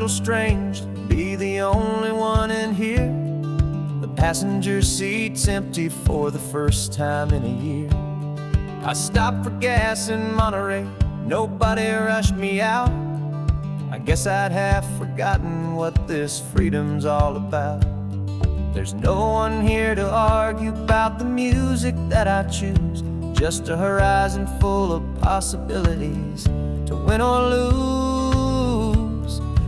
little strange to be the only one in here. The passenger seat's empty for the first time in a year. I stopped for gas in Monterey, nobody rushed me out. I guess I'd have forgotten what this freedom's all about. There's no one here to argue about the music that I choose, just a horizon full of possibilities to win or lose.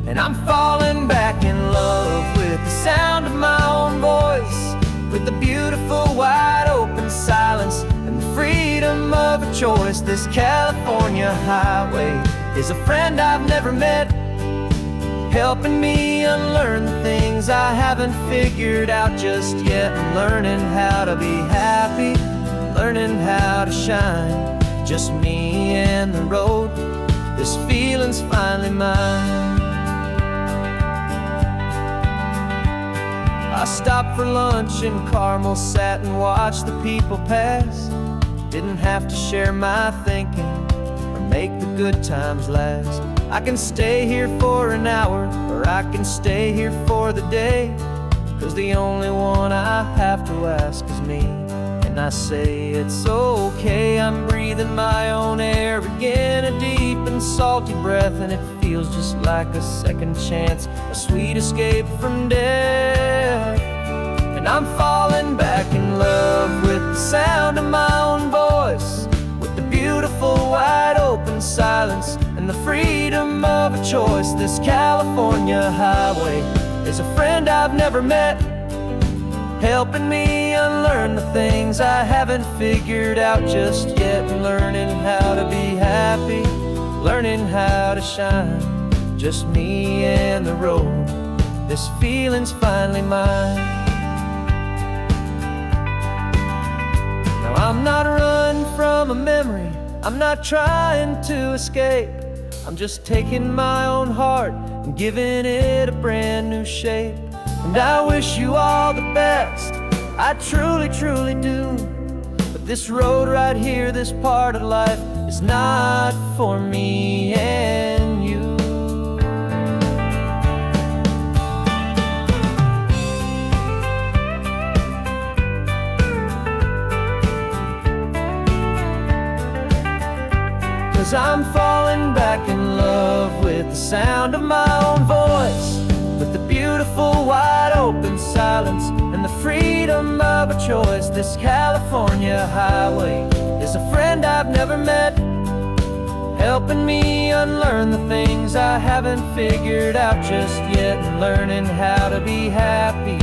And I'm falling back in love with the sound of my own voice, with the beautiful wide open silence and the freedom of a choice. This California highway is a friend I've never met, helping me unlearn the things I haven't figured out just yet. I'm learning how to be happy, learning how to shine, just me and the road. This feeling's finally mine. I stopped for lunch in Carmel, sat and watched the people pass. Didn't have to share my thinking or make the good times last. I can stay here for an hour, or I can stay here for the day, 'cause the only one I have to ask is me. And I say it's okay, I'm breathing my own air again, a deep and salty breath, and it feels just like a second chance, a sweet escape from death. And I'm falling back in love with the sound of my own voice, with the beautiful wide open silence and the freedom of a choice. This California highway is a friend I've never met, helping me unlearn the things I haven't figured out just yet. Learning how to be happy, learning how to shine, just me and the road. This feeling's finally mine. Now I'm not running from a memory, I'm not trying to escape. I'm just taking my own heart and giving it a brand new shape. And I wish you all the best, I truly, truly do. But this road right here, this part of life, is not for me and you. Cause I'm falling back in love with the sound of my own voice, with the beautiful wide open silence and the freedom of a choice. This California highway is a friend I've never met, helping me unlearn the things I haven't figured out just yet. And learning how to be happy,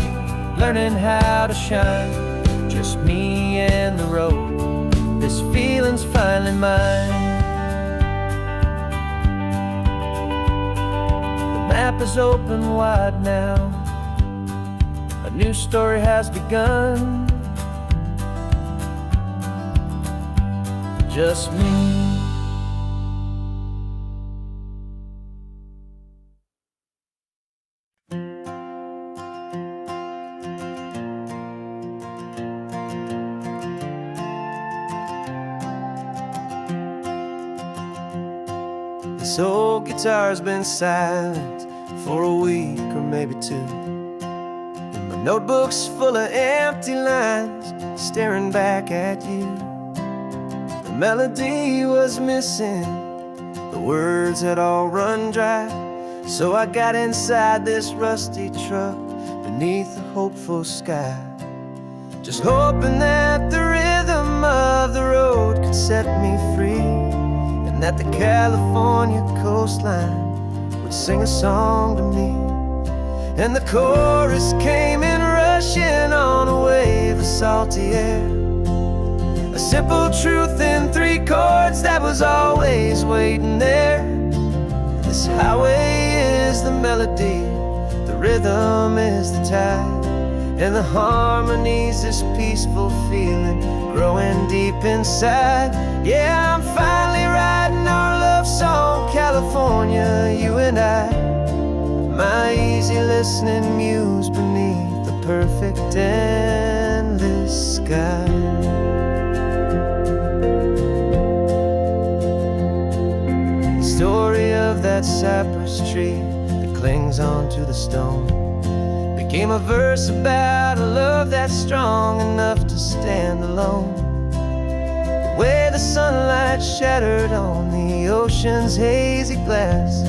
learning how to shine, just me and the road. This feeling's finally mine. The map is open wide now, a new story has begun, just me. This old guitar's been silent for a week or maybe two, and my notebook's full of empty lines staring back at you. The melody was missing, the words had all run dry, so I got inside this rusty truck beneath the hopeful sky, just hoping that the rhythm of the road could set me free, and that the California coastline would sing a song to me. And the chorus came in rushing on a wave of salty air, a simple truth in three chords that was always waiting there. This highway is the melody, the rhythm is the tide, and the harmony's this peaceful feeling growing deep inside. Yeah, I'm finally writing our love song, California, you and I, my easy listening muse beneath the perfect endless sky. The story of that cypress tree, the clings onto the stone. Became a verse about a love that's strong enough to stand alone. The way the sunlight shattered on the ocean's hazy glass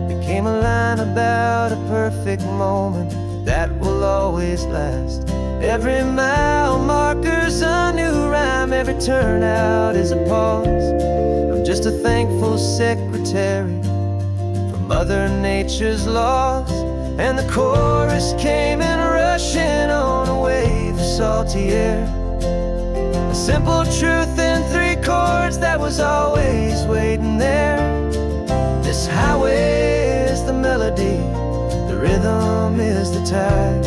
became a line about a perfect moment that will always last. Every mile marker's a new rhyme, every turnout is a pause. I'm just a thankful secretary for Mother Nature's laws. And the chorus came in rushing on a wave of salty air. A simple truth in 3 chords that was always waiting there. This highway is the melody, the rhythm is the tide,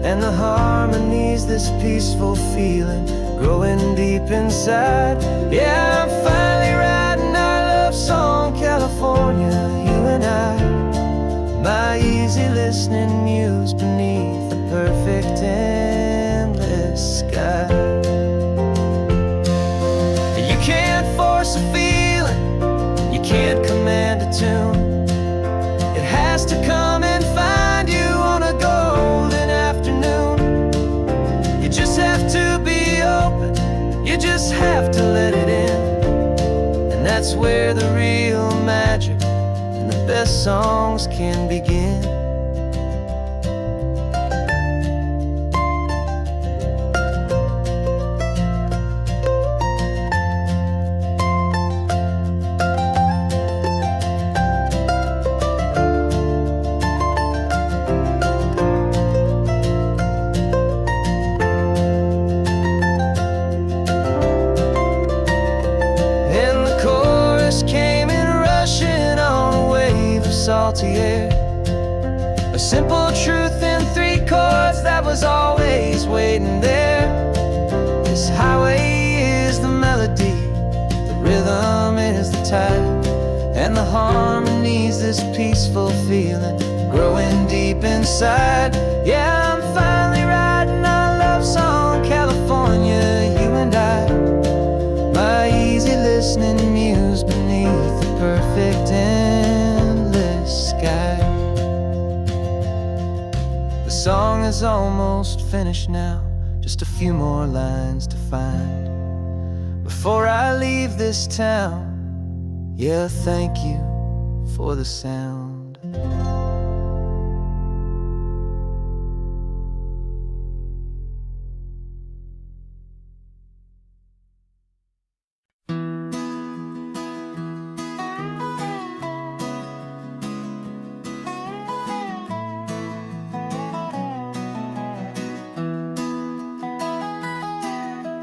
and the harmony's this peaceful feeling growing deep inside. Yeah, I'm finally writing our love song, California, you and I. My easy listening muse beneath the perfect endless sky. You can't force a feeling, you can't command a tune. It has to come and find you on a golden afternoon. You just have to be open, you just have to let it in. And that's where the real magic and the best songs can begin. Salty air, a simple truth in 3 chords that was always waiting there. This highway is the melody, the rhythm is the tide, and the harmony's this peaceful feeling growing deep inside. Yeah, I'm finally writing our love song, California, you and I. My easy listening muse beneath the perfect sky. The song is almost finished now, just a few more lines to find before I leave this town. Yeah, thank you for the sound.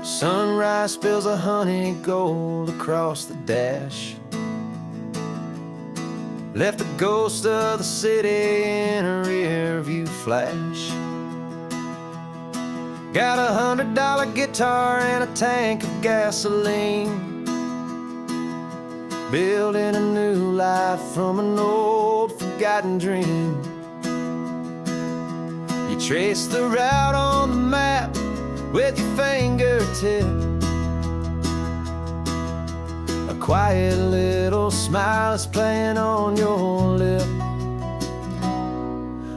Sunrise spills a honey gold across the dash, left the ghost of the city in a rear view flash. Got a $100 guitar and a tank of gasoline, building a new life from an old forgotten dream. You trace the route on the map with your fingertip, a quiet little smile is playing on your lip.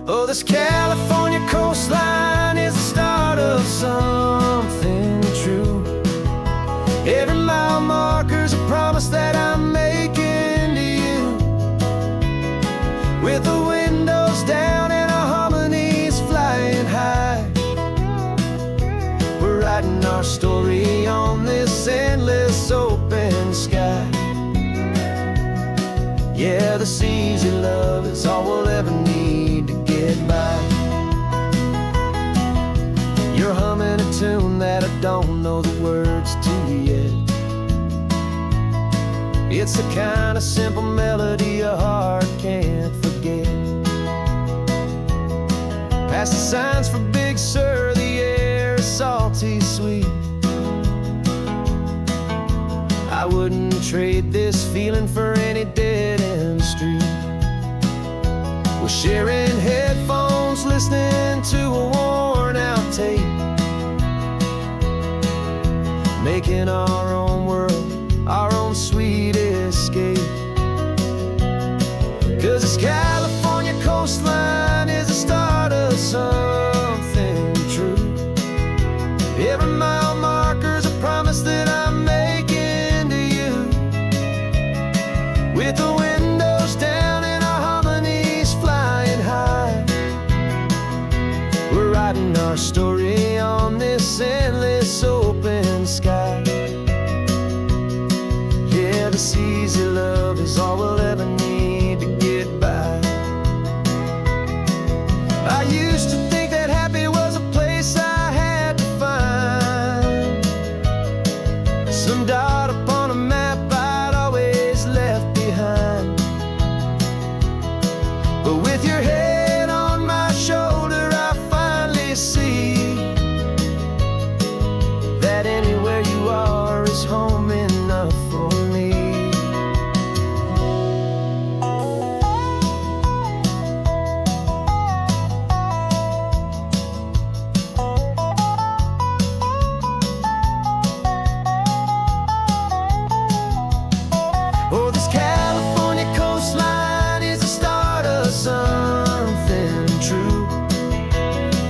Oh, this California coastline is the start of something true. Every mile marker's a promise that I'm making to you. With the windows down and our harmonies flying high, writing our story on this endless open sky. Yeah, this easy love is all we'll ever need to get by. You're humming a tune that I don't know the words to yet. It's the kind of simple melody a heart can't forget. Past the signs for Big Sur, the air is salty sweet. I wouldn't trade this feeling for any dead-end street. We're sharing headphones, listening to a worn-out tape, making our own world, our own sweet escape. 'Cause it's California cold coastline is the start of something true. Every mile marker's a promise that I'm making to you. With the windows down and our harmonies flying high, we're writing our story on this endless open sky. Yeah, this easy love is all we'll ever need to get by. I used to think that happy was a place I had to find, some dot upon a map I'd always left behind. But with your head on my shoulder, I finally see that anywhere you are is home enough for me. Oh, this California coastline is the start of something true.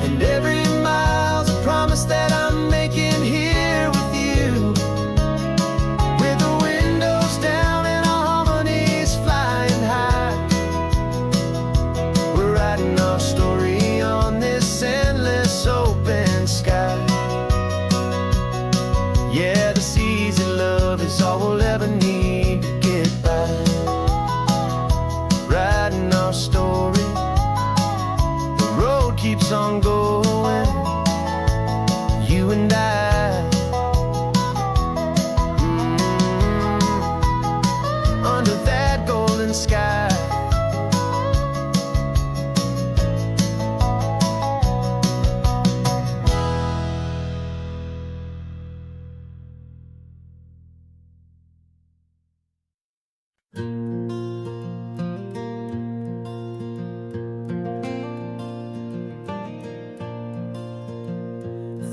And every mile's a promise that I'm making here with you. With the windows down and our harmonies flying high, we're writing our story on this endless open sky. Yeah, this easy love is all we'll ever need to get by. Writing our story, the road keeps on going, you and I, under that golden sky.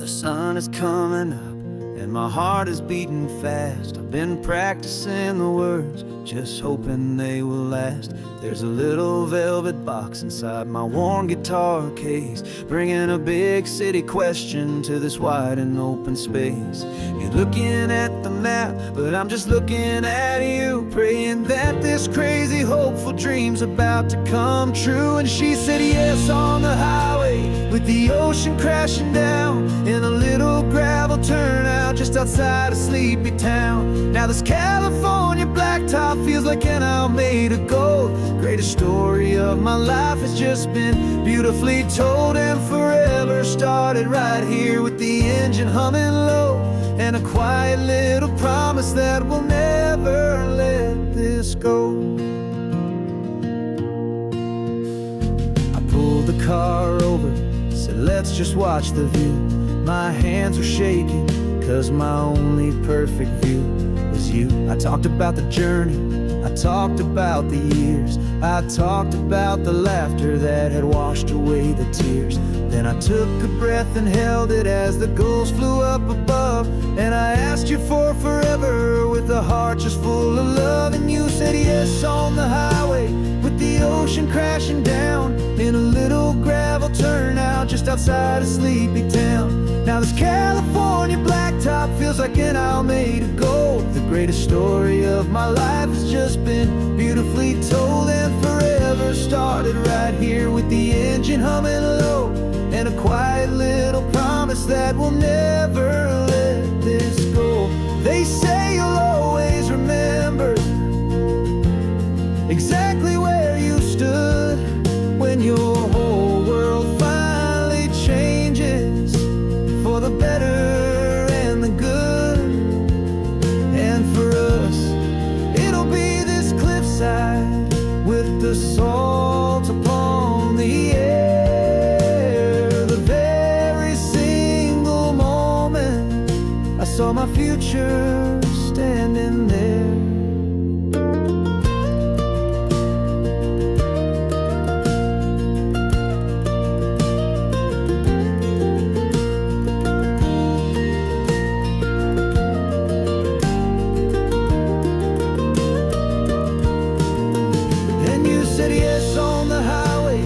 The sun is coming up and my heart is beating fast. I've been practicing the words, just hoping they will last. There's a little velvet box inside my worn guitar case, bringing a big city question to this wide and open space. You're looking at the map, but I'm just looking at you, praying that this crazy hopeful dream's about to come true. And she said yes on the highway, with the ocean crashing down in a little gravel turnout just outside a sleepy town. Now this California blacktop feels like an isle made of gold. Greatest story of my life has just been beautifully told, and forever started right here with the engine humming low, and a quiet little promise that we'll never let this go. I pulled the car over, said let's just watch the view. My hands were shaking, cause my only perfect view was you. I talked about the journey, I talked about the years, I talked about the laughter that had washed away the tears. Then I took a breath and held it as the gulls flew up above, and I asked you for forever with a heart just full of love. And you said yes on the highway, with the ocean crashing down in a little gravel turnout just outside a sleepy town. Now this California blacktop feels like an isle made of gold. The greatest story of my life has just been beautifully told, and forever started right here with the engine humming low, and a quiet little promise that we'll never let this go. They say you'll always remember exactly where you stood when your whole world finally changes for the better and the good. And for us, it'll be this cliffside with the salt upon the air. The very single moment I saw my future standing there. Said yes on the highway,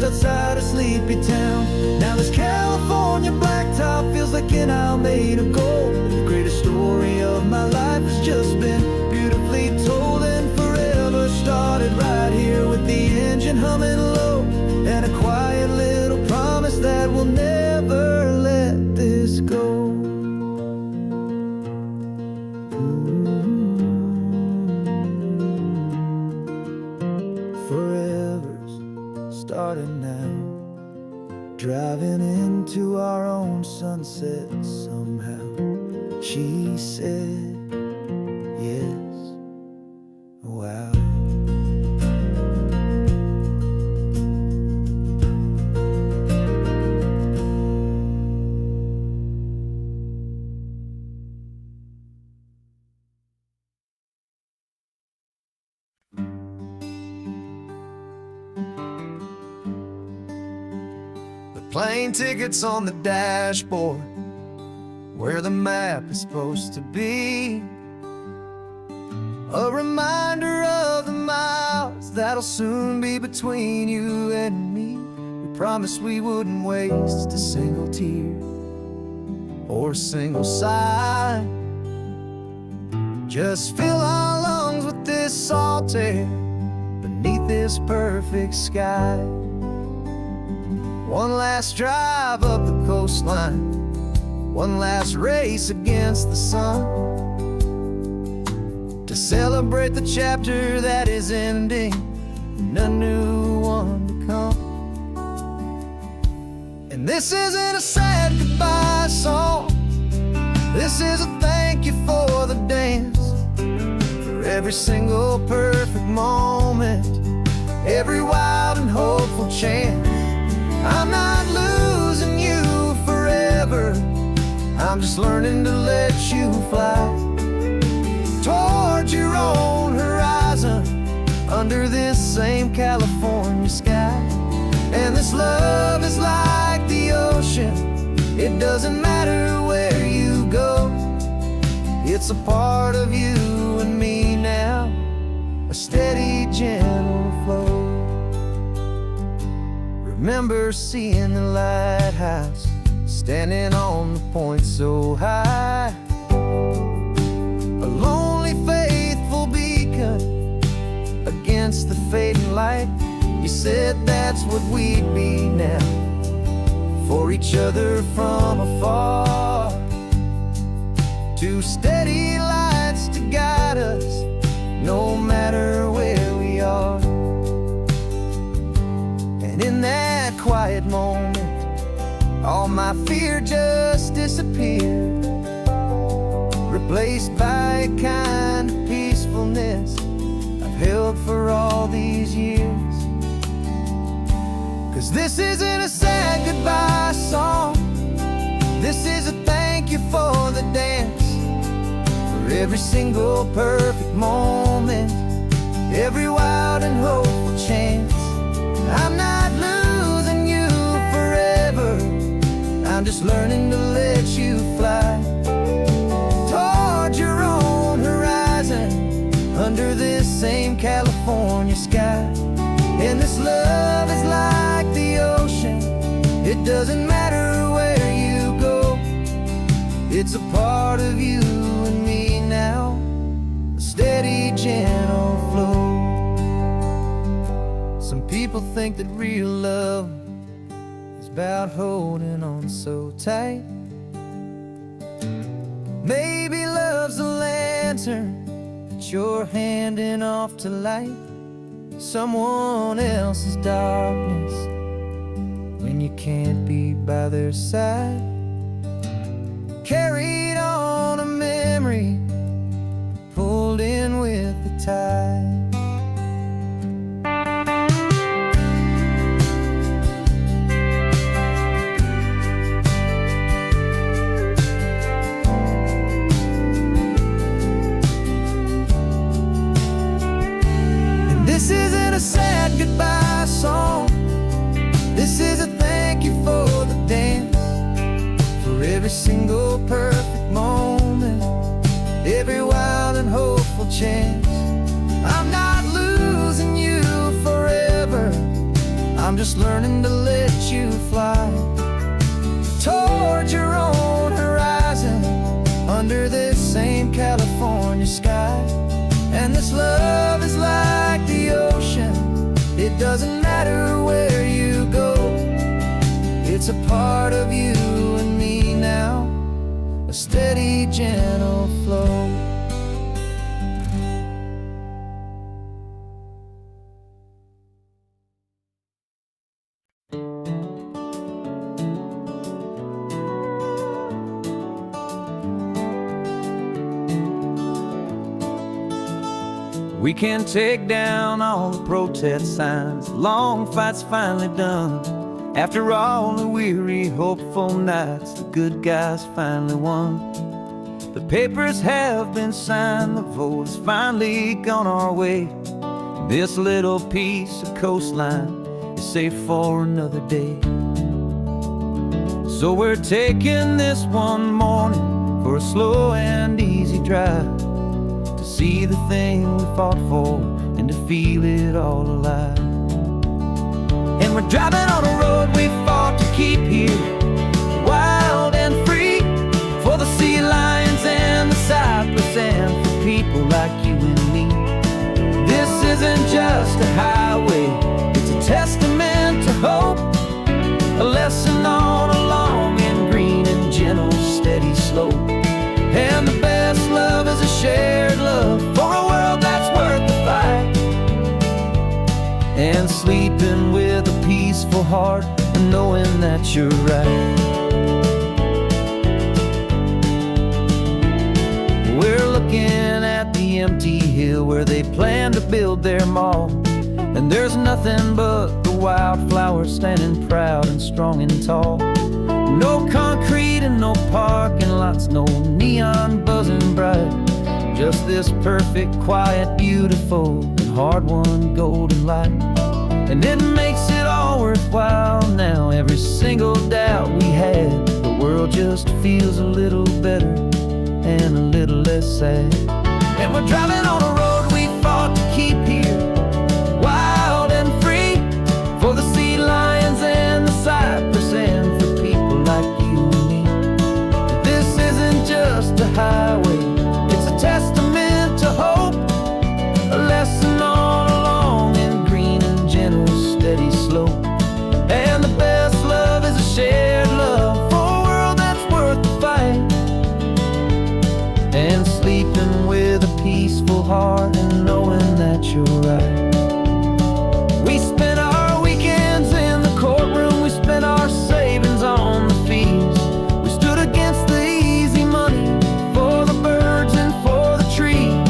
outside a sleepy town. Now this California blacktop feels like an aisle made of gold. The greatest story of my life has just been beautifully told, and forever started right here with the engine humming low, and a quiet little promise that we'll never let this go. Forever's starting now, driving into our own sunset somehow. She said, yes, wow. Plane tickets on the dashboard, where the map is supposed to be. A reminder of the miles that'll soon be between you and me. We promised we wouldn't waste a single tear or a single sigh. Just fill our lungs with this salt air beneath this perfect sky. One last drive up the coastline, one last race against the sun, to celebrate the chapter that is ending and a new one to come. And this isn't a sad goodbye song, this is a thank you for the dance, for every single perfect moment, every wild and hopeful chance. I'm not losing you forever, I'm just learning to let you fly toward your own horizon, under this same California sky. And this love is like the ocean, it doesn't matter where you go, it's a part of you and me now, a steady, gentle flow. Remember seeing the lighthouse, standing on the point so high, a lonely, faithful beacon against the fading light. You said that's what we'd be now, for each other from afar. Two steady lights to guide us, no matter where we are. And in that quiet moment, all my fear just disappeared, replaced by a kind of peacefulness I've held for all these years. 'Cause this isn't a sad goodbye song, this is a thank you for the dance, for every single perfect moment, every wild and hopeful chance. I'm not losing you forever, I'm just learning to let you fly toward your own horizon, under this same California sky. And this love is like the ocean, it doesn't matter where you go, it's a part of you and me now, a steady, gentle flow. Some people think that real love is about holding on so tight. Maybe love's a lantern that you're handing off to light someone else's darkness when you can't be by their side. Carried on a memory, pulled in with the tide. This isn't a sad goodbye song, this is a thank you for the dance, for every single perfect moment, every wild and hopeful chance. I'm not losing you forever, I'm just learning to let you fly towards your own horizon, under this same California sky. And this love is like the ocean, it doesn't matter where you go. It's a part of you and me now, a steady, gentle flow. We can take down all the protest signs, long fight's finally done. After all the weary, hopeful nights, the good guys finally won. The papers have been signed, the vote has finally gone our way. This little piece of coastline is safe for another day. So we're taking this one morning for a slow and easy drive, to see the thing we fought for and to feel it all alive. And we're driving on a road we fought to keep here, wild and free, for the sea lions and the cypress and for people like you and me. This isn't just a highway, it's a testament to hope, a lesson on a long and green and gentle steady slope. And the best love is a shared love for a world that's worth the fight, and sleeping with a peaceful heart and knowing that you're right. We're looking at the empty hill where they plan to build their mall, and there's nothing but the wildflowers standing proud and strong and tall. No concrete and no parking lots, no neon buzzing bright, just this perfect, quiet, beautiful, and hard-won golden light. And it makes it all worthwhile now, every single doubt we had. The world just feels a little better and a little less sad. And we're driving on a road we fought to keep here, wild and free, for the sea lions and the cypress and for people like you and me. This isn't just a highway, it's a testament to hope, a lesson on a long and green and gentle steady slope. And the best love is a shared love for a world that's worth the fight, and sleeping with a peaceful heart and knowing that you're right. We spent our weekends in the courtroom, we spent our savings on the fees. We stood against the easy money for the birds and for the trees.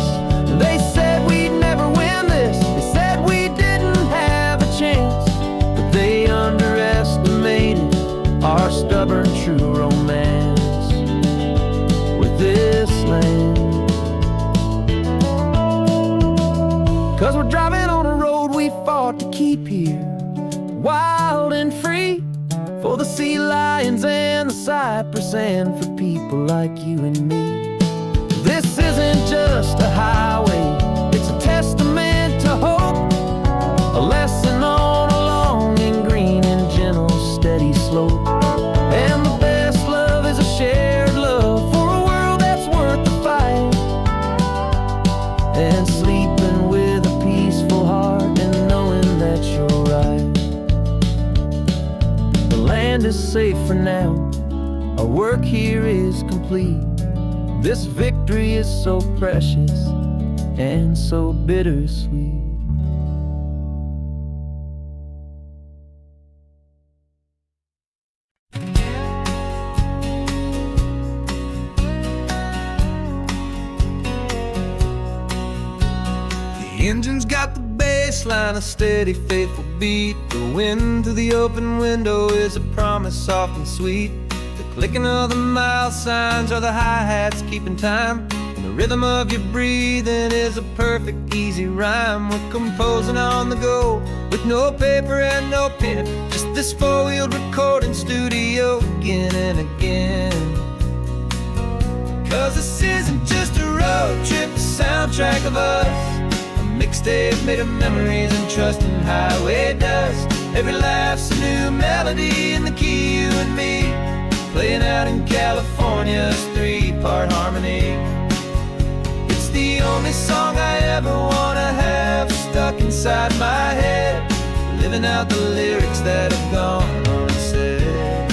They said we'd never win this, they said we didn't have a chance, but they underestimated our stubborn true romance with this land. 'Cause we're driving on a road we fought to keep here, wild and free, for the sea lions and the cypress and for people like you and me. This isn't just a highway, it's a testament to hope, a lesson on a long and green and gentle steady slope. And the best love is a shared love for a world that's worth the fight, and sleeping with a peaceful heart and knowing that you're right. The land is safe for now, our work here is complete. This victory is so precious and so bittersweet. The engine's got the bass line, a steady, faithful beat. The wind through the open window is a promise soft and sweet. The clicking of the mile signs are the hi-hats keeping time, and the rhythm of your breathing is a perfect, easy rhyme. We're composing on the go with no paper and no pen, just this four-wheeled recording studio again and again. 'Cause this isn't just a road trip, the soundtrack of us, a mixtape made of memories and trust in highway dust. Every laugh's a new melody in the key, you and me, playing out in California's 3-part harmony. It's the only song I ever wanna have stuck inside my head, living out the lyrics that have gone unsaid.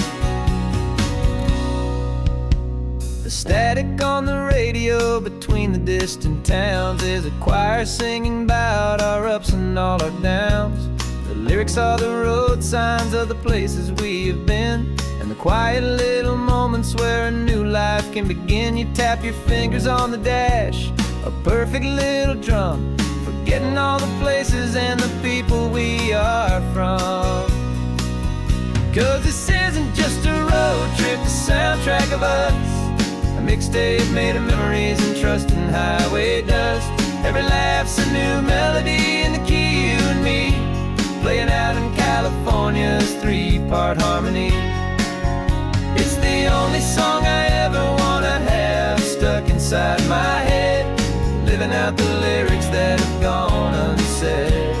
The static on the radio between the distant towns is a choir singing about our ups and all our downs. The lyrics are the road signs of the places we have been, and the quiet little moments where a new life can begin. You tap your fingers on the dash, a perfect little drum, forgetting all the places and the people we are from. 'Cause this isn't just a road trip, the soundtrack of us, a mixtape made of memories and trust in highway dust. Every laugh's a new melody in the key, you and me, playing out in California's 3-part harmony. It's the only song I ever wanna have stuck inside my head, living out the lyrics that have gone unsaid.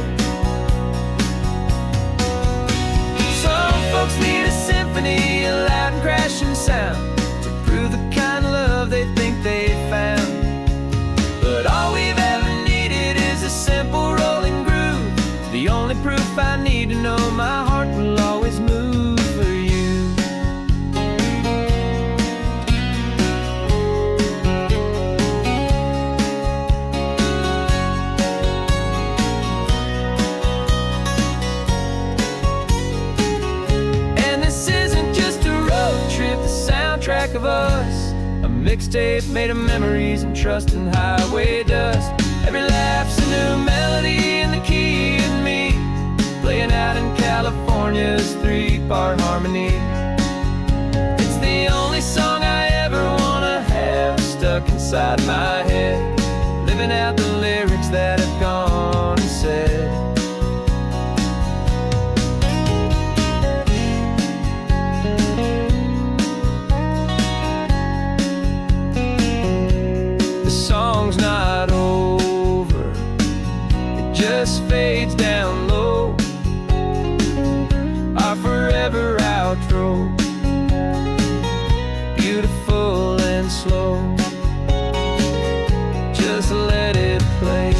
Some folks need a symphony, a loud and crashing sound, to prove the kind of love they think they found. But all we've ever needed is a simple rolling groove, the only proof I need to know my heart will always move for you. And this isn't just a road trip, the soundtrack of us, a mixtape made of memories and trust in highway dust. Every laugh's a new melody in the key, and me, playing out in California's 3-part harmony. It's the only song I ever wanna have stuck inside my head, living out the lyrics that have gone unsaid. The song's not over, it just fades down low, our forever outro, beautiful and slow. Just let it play.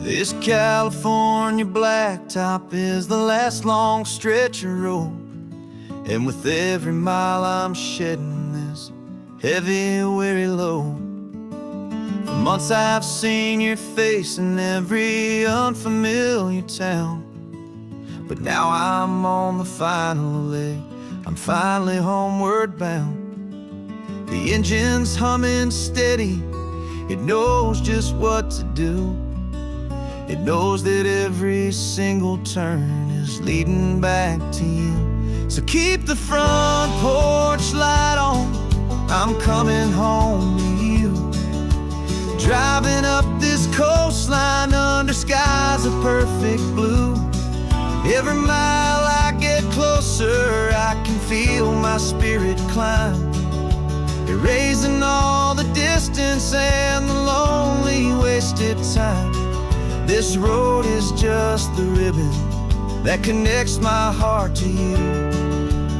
This California blacktop is the last long stretch of road, and with every mile I'm shedding this heavy, weary load. For months I've seen your face in every unfamiliar town, but now I'm on the final leg, I'm finally homeward bound. The engine's humming steady, it knows just what to do. It knows that every single turn is leading back to you. So keep the front porch light on, I'm coming home to you. Driving up this coastline under skies of perfect blue. Every mile I get closer, I can feel my spirit climb, erasing all the distance and the lonely wasted time. This road is just the ribbon that connects my heart to you,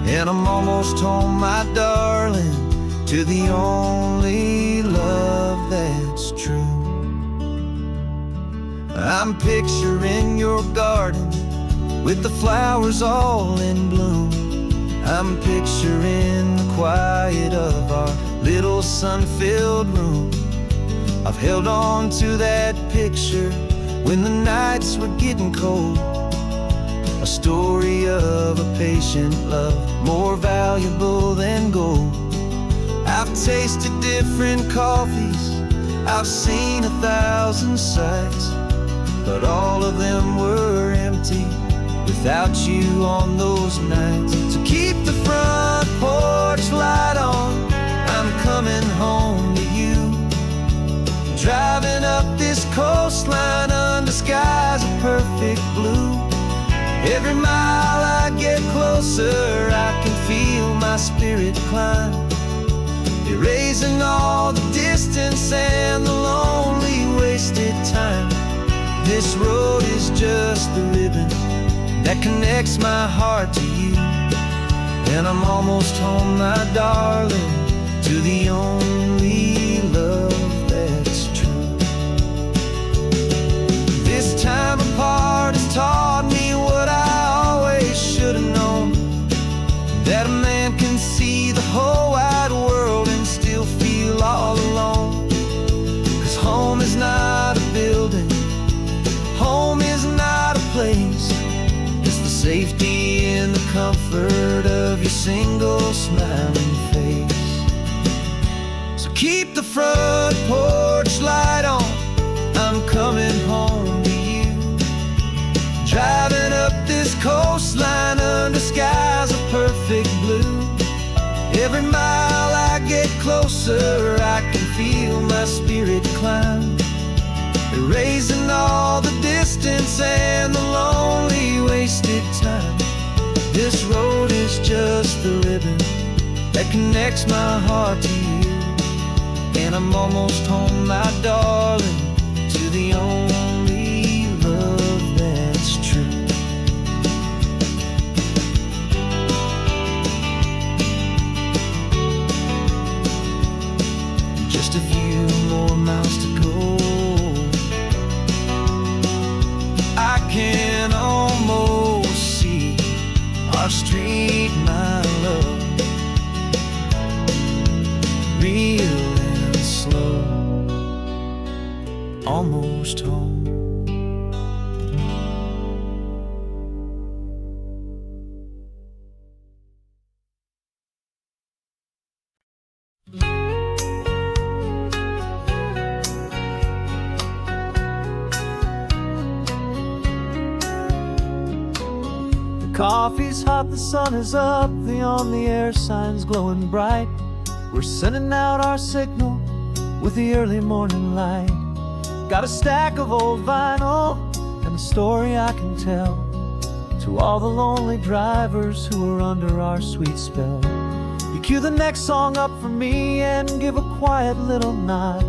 and I'm almost home, my darling, to the only love that's true. I'm picturing your garden with the flowers all in bloom. I'm picturing the quiet of our little sun-filled room. I've held on to that picture when the nights were getting cold, a story of a patient love, more valuable than gold. I've tasted different coffees, I've seen 1,000 sights, but all of them were empty without you on those nights. So keep the front porch light on, I'm coming home to you. Driving up this coastline under sky's a perfect blue. Every mile I get closer, I can feel my spirit climb, erasing all the distance and the lonely wasted time. This road is just the ribbon that connects my heart to you, and I'm almost home, my darling, to the only love that's true. This time apart has taught me what I always should have known, that a man can see the whole wide world and still feel all alone. 'Cause home is not a building, home is not a place, it's the safety and the comfort of your single smiling face. So keep the front porch light on, I'm coming home to you. Driving up this coastline under skies of perfect blue. Every mile I get closer, I can feel my spirit climb, erasing all the distance and the lonely wasted time. This road is just the ribbon that connects my heart to you, and I'm almost home, my darling, to the only love that's true. Just a few more miles to go, I can almost see our street, my love, real and slow, almost home. Coffee's hot, the sun is up, the on-the-air sign's glowing bright. We're sending out our signal with the early morning light. Got a stack of old vinyl and a story I can tell to all the lonely drivers who are under our sweet spell. You cue the next song up for me and give a quiet little nod.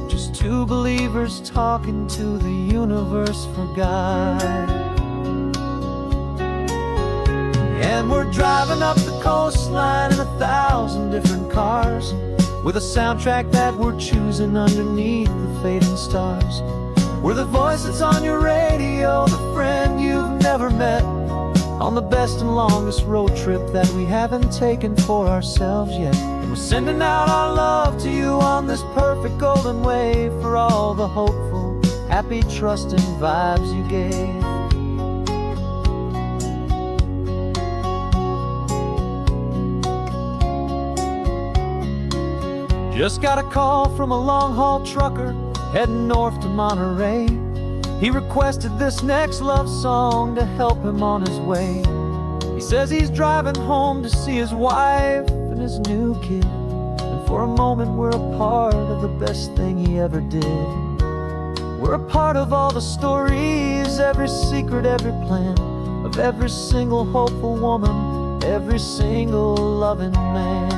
Just two believers talking to the universe for God. And we're driving up the coastline in 1,000 different cars, with a soundtrack that we're choosing underneath the fading stars. We're the voice that's on your radio, the friend you've never met, on the best and longest road trip that we haven't taken for ourselves yet. And we're sending out our love to you on this perfect golden wave, for all the hopeful, happy, trusting vibes you gave. Just got a call from a long-haul trucker heading north to Monterey. He requested this next love song to help him on his way. He says he's driving home to see his wife and his new kid, and for a moment we're a part of the best thing he ever did. We're a part of all the stories, every secret, every plan, of every single hopeful woman, every single loving man.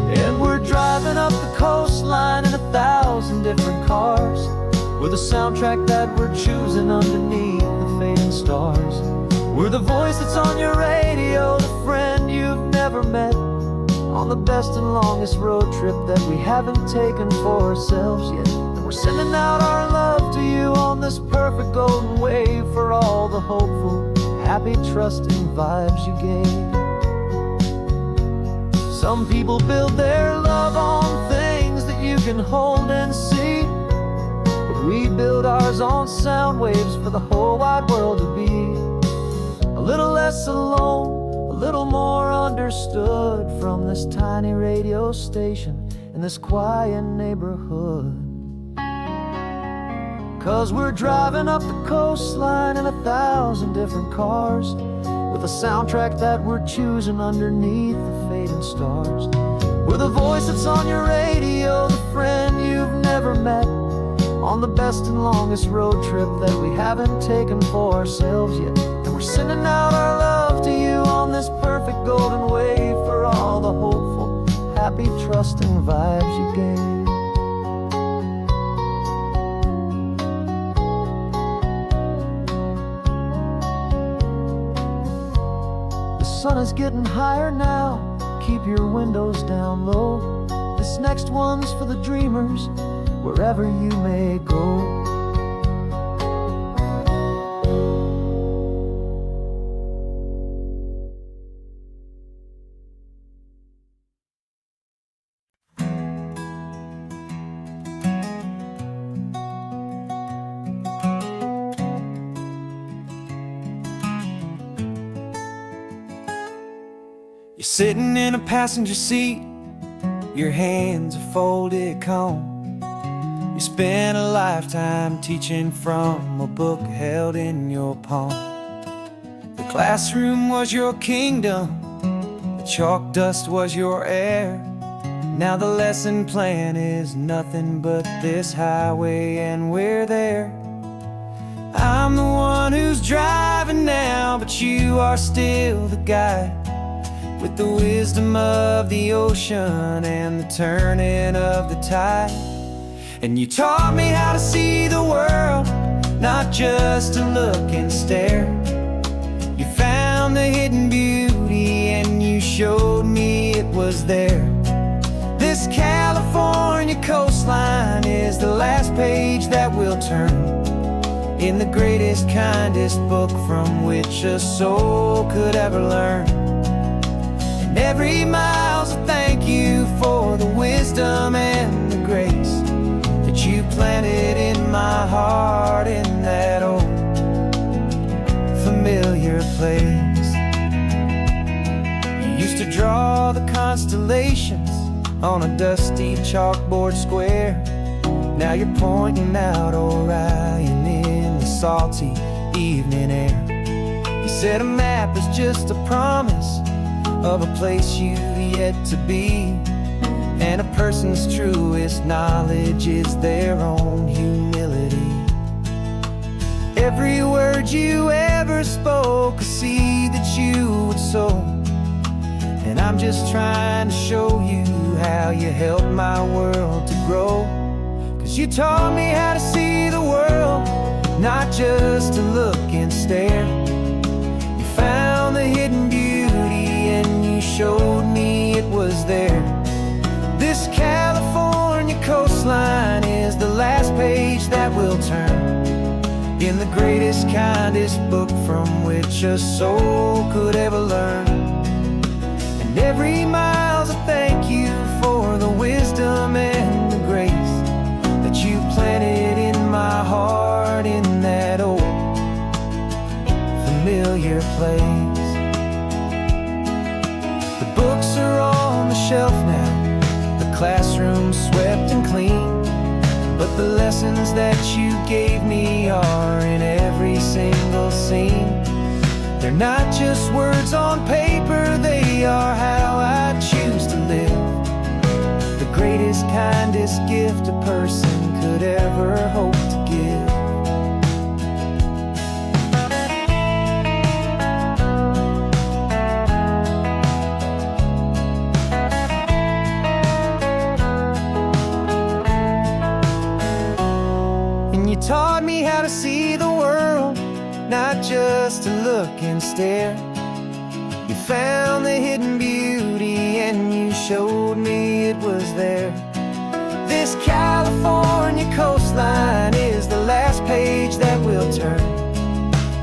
And we're driving up the coastline in 1,000 different cars, with a soundtrack that we're choosing underneath the fading stars. We're the voice that's on your radio, the friend you've never met, on the best and longest road trip that we haven't taken for ourselves yet. And we're sending out our love to you on this perfect golden wave, for all the hopeful, happy, trusting vibes you gave. Some people build their love on things that you can hold and see, but we build ours on sound waves for the whole wide world to be a little less alone, a little more understood, from this tiny radio station in this quiet neighborhood. 'Cause we're driving up the coastline in 1,000 different cars, with a soundtrack that we're choosing underneath the fading stars. We're the voice that's on your radio, the friend you've never met, on the best and longest road trip that we haven't taken for ourselves yet. And we're sending out our love to you on this perfect golden wave for all the hopeful, happy, trusting vibes you gave. The sun is getting higher now, keep your windows down low. This next one's for the dreamers, wherever you may go. You're sitting in a passenger seat, your hands are folded calm. You spent a lifetime teaching from a book held in your palm. The classroom was your kingdom, the chalk dust was your air. Now the lesson plan is nothing but this highway and we're there. I'm the one who's driving now, but you are still the guide, with the wisdom of the ocean and the turning of the tide. And you taught me how to see the world, not just to look and stare. You found the hidden beauty and you showed me it was there. This California coastline is the last page that we'll turn in the greatest, kindest book from which a soul could ever learn. And every mile's a thank you for the wisdom and the grace that you planted in my heart in that old familiar place. You used to draw the constellations on a dusty chalkboard square. Now you're pointing out Orion in the salty evening air. You said a map is just a promise of a place you've yet to be, and a person's truest knowledge is their own humility. Every word you ever spoke, a seed that you would sow, and I'm just trying to show you how you helped my world to grow. 'Cause you taught me how to see the world, not just to look and stare. You found the hidden beauty and you showed me it was there. This California coastline is the last page that we'll turn in the greatest, kindest book from which a soul could ever learn. And every mile's a thank you for the wisdom and the grace that you planted in my heart in that old familiar place. The books are on the shelf now, the classroom swept and clean, but the lessons that you gave me are in every single scene. They're not just words on paper, they are how I choose to live. The greatest, kindest gift a person could ever hope to give. And you taught me how to see the world, not just to look and stare. You found the hidden beauty and you showed me it was there. This California coastline is the last page that we'll turn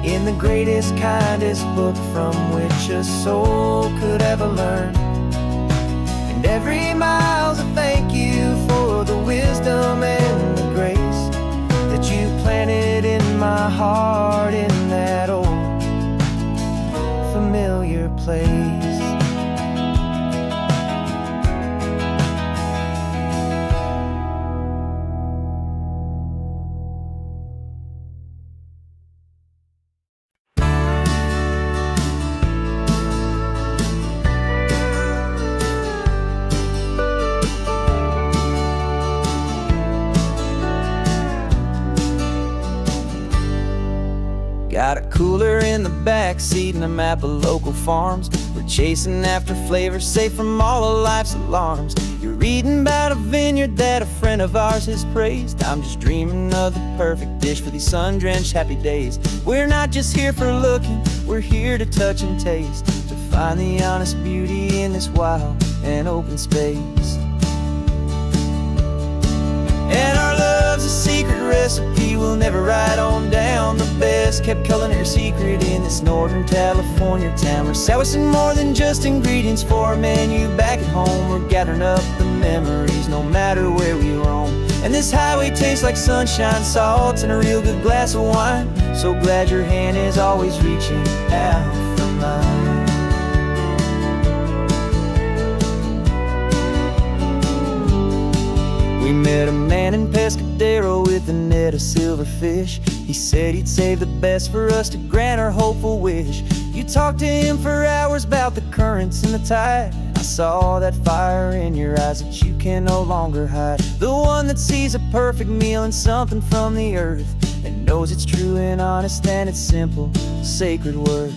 in the greatest, kindest book from which a soul could ever learn. And every mile's a thank you for the wisdom and the grace that you planted in my heart in that old familiar place. Got a cooler in the back seat and a map of local farms. We're chasing after flavors safe from all of life's alarms. You're reading about a vineyard that a friend of ours has praised. I'm just dreaming of the perfect dish for these sun-drenched happy days. We're not just here for looking, we're here to touch and taste, to find the honest beauty in this wild and open space. And our love's a secret recipe we'll never write on down. The best kept culinary secret in this Northern California town. We're sourcing more than just ingredients for a menu back at home. We're gathering up the memories no matter where we roam. And this highway tastes like sunshine, salt, and a real good glass of wine. So glad your hand is always reaching out for mine. We met a man in Pescadero with a net of silverfish. He said he'd save the best for us to grant our hopeful wish. You talked to him for hours about the currents and the tide. I saw that fire in your eyes that you can no longer hide. The one that sees a perfect meal in something from the earth, and knows it's true and honest and it's simple, sacred worth.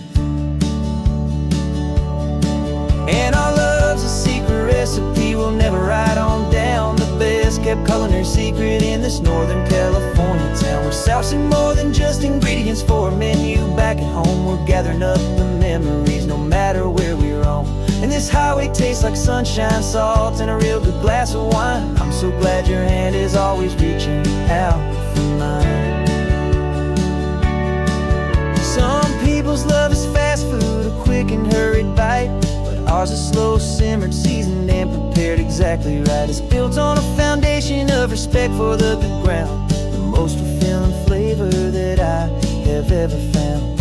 And our love's a secret recipe we'll never write on down. The best kept culinary secret in this Northern California town. We're sourcing more than just ingredients for a menu back at home. We're gathering up the memories no matter where we roam. And this highway tastes like sunshine, salt, and a real good glass of wine. I'm so glad your hand is always reaching out for mine. Some people's love is fast food, a quick and hurried bite. Ours is slow simmered, seasoned, and prepared exactly right. It's built on a foundation of respect for the good ground, the most fulfilling flavor that I have ever found.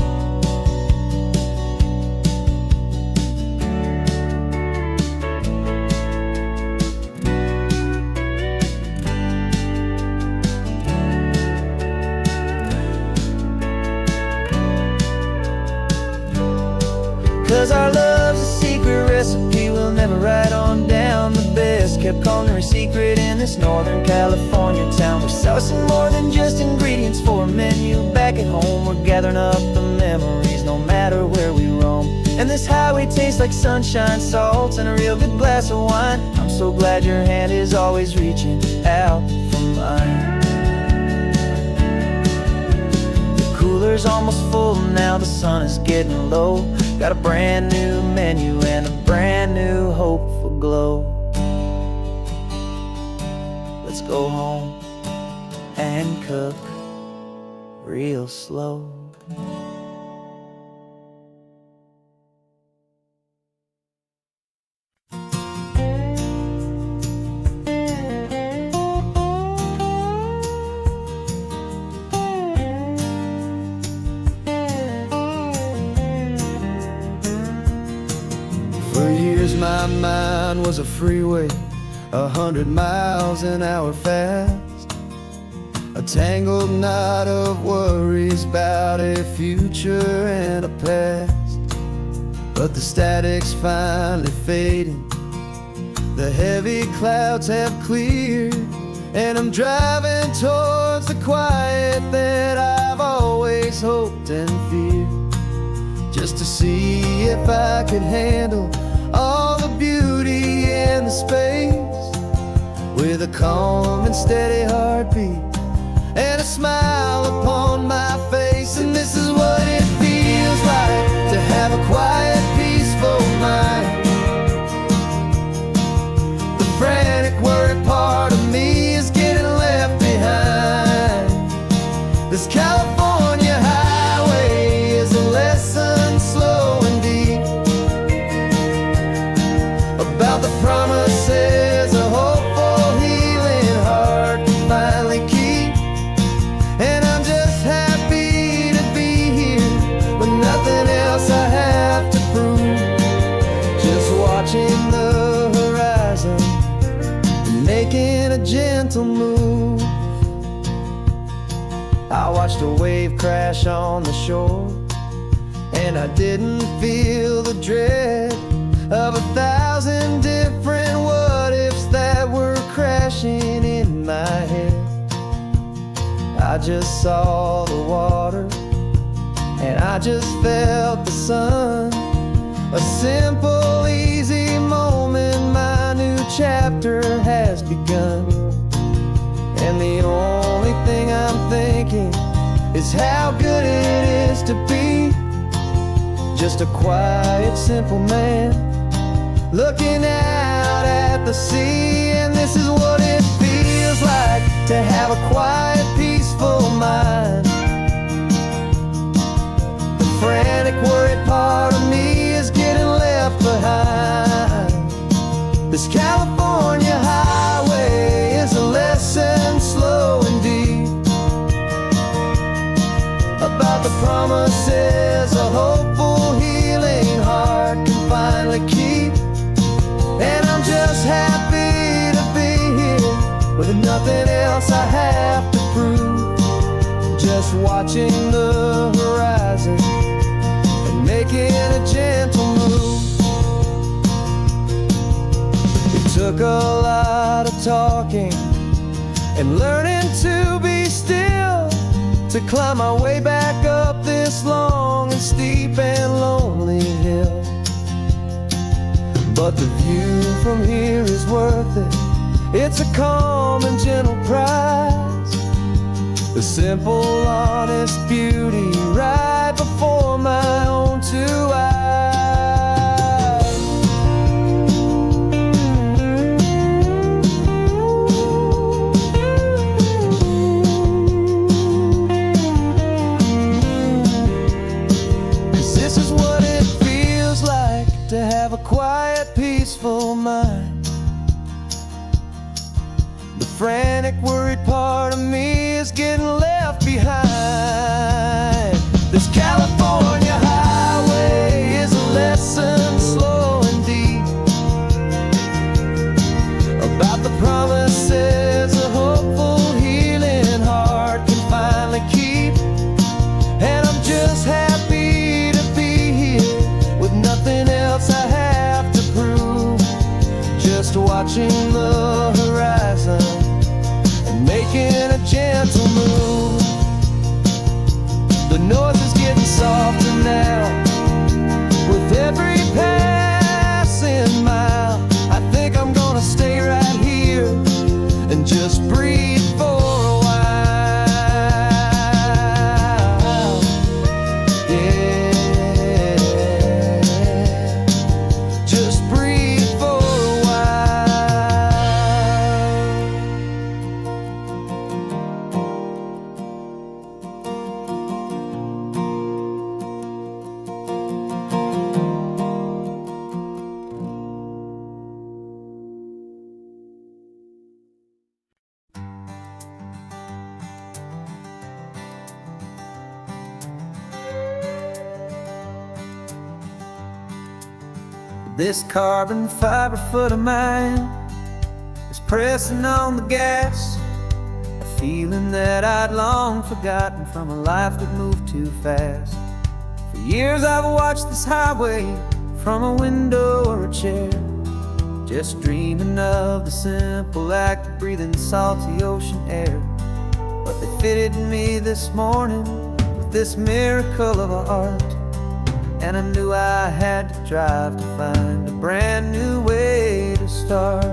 'Cause our love's a secret recipe we'll never write on down. The best kept culinary secret in this Northern California town. We're sourcing more than just ingredients for a menu back at home. We're gathering up the memories no matter where we roam. And this highway tastes like sunshine, salt, and a real good glass of wine. I'm so glad your hand is always reaching out for mine. The cooler's almost full now, the sun is getting low. Got a brand new menu and a brand new hopeful glow. Let's go home and cook real slow. For years my mind was a freeway, 100 miles an hour fast. A tangled knot of worries about a future and a past. But the static's finally fading, the heavy clouds have cleared, and I'm driving towards the quiet that I've always hoped and feared. Just to see if I could handle all the beauty and the space, with a calm and steady heartbeat and a smile upon my face. And this is what it feels like to have a quiet, peaceful mind. The frantic, worried part of me is getting left behind. This California highway is a lesson slow and deep about the promises a hopeful, healing heart can finally keep. And I'm just happy to be here with nothing else I have to prove. Just watching the horizon and making a gentle move. I watched a wave crash on the shore, and I didn't feel the dread of 1,000 different what-ifs that were crashing in my head. I just saw the water I just felt the sun. A simple, easy moment, my new chapter has begun. And the only thing I'm thinking is how good it is to be just a quiet, simple man looking out at the sea. And this is what it feels like to have a quiet, peaceful mind. The frantic, worried part of me is getting left behind. This California highway is a lesson slow and deep about the promises a hopeful, healing heart can finally keep. And I'm just happy to be here with nothing else I have to prove, just watching the horizon and making a gentle move. It took a lot of talking and learning to be still to climb my way back up this long and steep and lonely hill. But the view from here is worth it. It's a calm and gentle prize, the simple, honest beauty right before my own two eyes. This is what it feels like to have a quiet, peaceful mind. The frantic, worried part of me is getting left behind. This California highway is a lesson slow and deep about the promises a hopeful, healing heart can finally keep. And I'm just happy to be here with nothing else I have to prove, just watching the horizon and making a gentle move. The noise is getting softer now with every passing mile. I think I'm gonna stay right here and just breathe for a while. Yeah, just breathe for a while. This carbon fiber foot of mine is pressing on the gas, a feeling that I'd long forgotten from a life that moved too fast. For years I've watched this highway from a window or a chair, just dreaming of the simple act of breathing salty ocean air. But they fitted me this morning with this miracle of art, and I knew I had to drive to find a brand new way to start.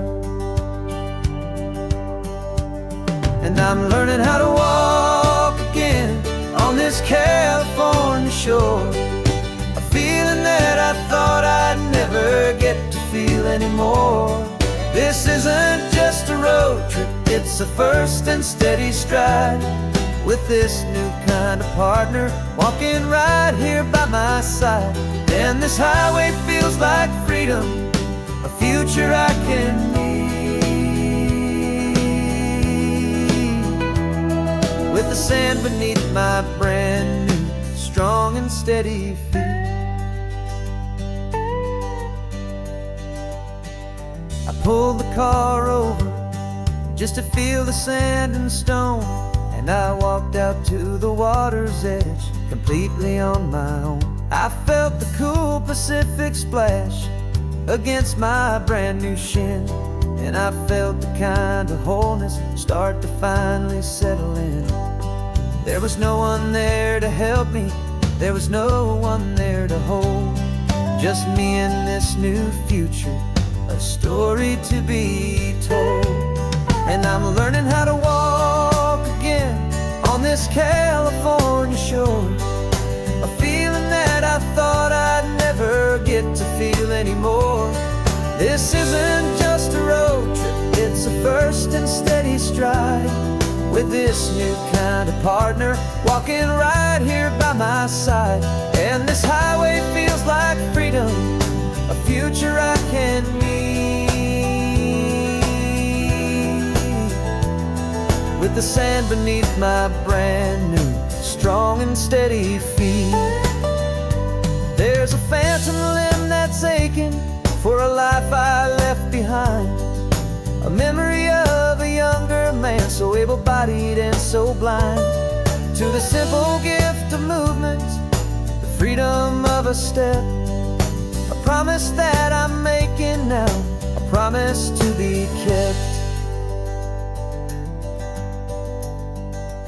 And I'm learning how to walk again on this California shore, a feeling that I thought I'd never get to feel anymore. This isn't just a road trip, it's a first and steady stride, with this new kind of partner walking right here by my side. And this highway feels like freedom, a future I can need, with the sand beneath my brand new, strong and steady feet. I pulled the car over just to feel the sand and stone, and I walked out to the water's edge completely on my own. I felt the cool Pacific splash against my brand new shin, and I felt the kind of wholeness start to finally settle in. There was no one there to help me, There was no one there to hold, just me and this new future, a story to be told. And I'm learning how to walk again on this California shore, a feeling that I thought I'd never get to feel anymore. This isn't just a road trip, it's a first and steady stride, with this new kind of partner walking right here by my side. And this highway feels like freedom, a future I can meet, with the sand beneath my brand new, strong and steady feet. There's a phantom limb that's aching for a life I left behind, a memory of a younger man, so able-bodied and so blind, to the simple gift of movement, the freedom of a step, a promise that I'm making now, a promise to be kept.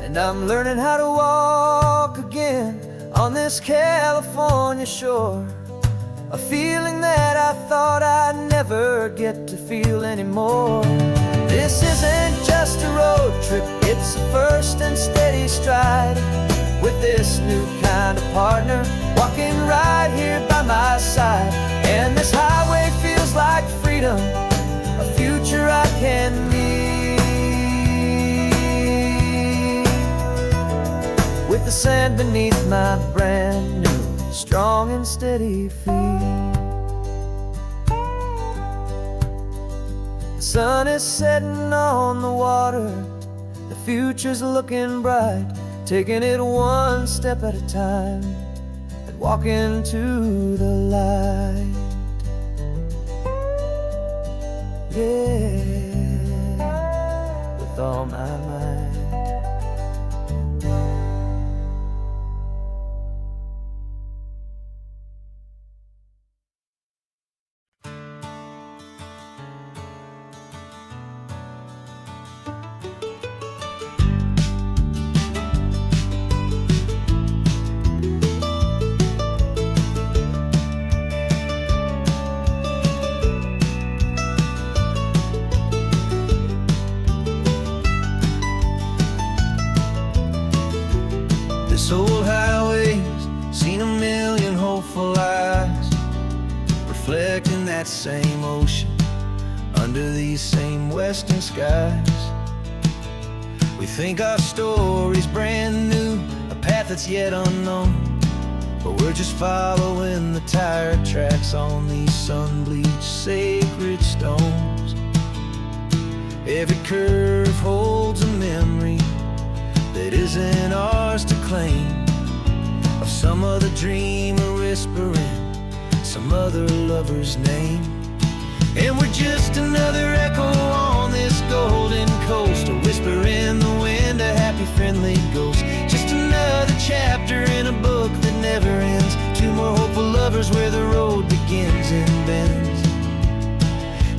And I'm learning how to walk again on this California shore, a feeling that I thought I'd never get to feel anymore. This isn't just a road trip, it's a first and steady stride, with this new kind of partner walking right here by my side. And this highway feels like freedom, a future I can meet, with the sand beneath my brand new, strong and steady feet. The sun is setting on the water, the future's looking bright, taking it one step at a time and walking to the light. Yeah, with all my might. This old highway's seen a million hopeful eyes, reflecting that same ocean under these same western skies. We think our story's brand new, a path that's yet unknown, but we're just following the tire tracks on these sun-bleached sacred stones. Every curve holds a memory that isn't ours to claim, of some other dreamer whispering some other lover's name. And we're just another echo on this golden coast, a whisper in the wind, a happy friendly ghost, just another chapter in a book that never ends, two more hopeful lovers where the road begins and bends.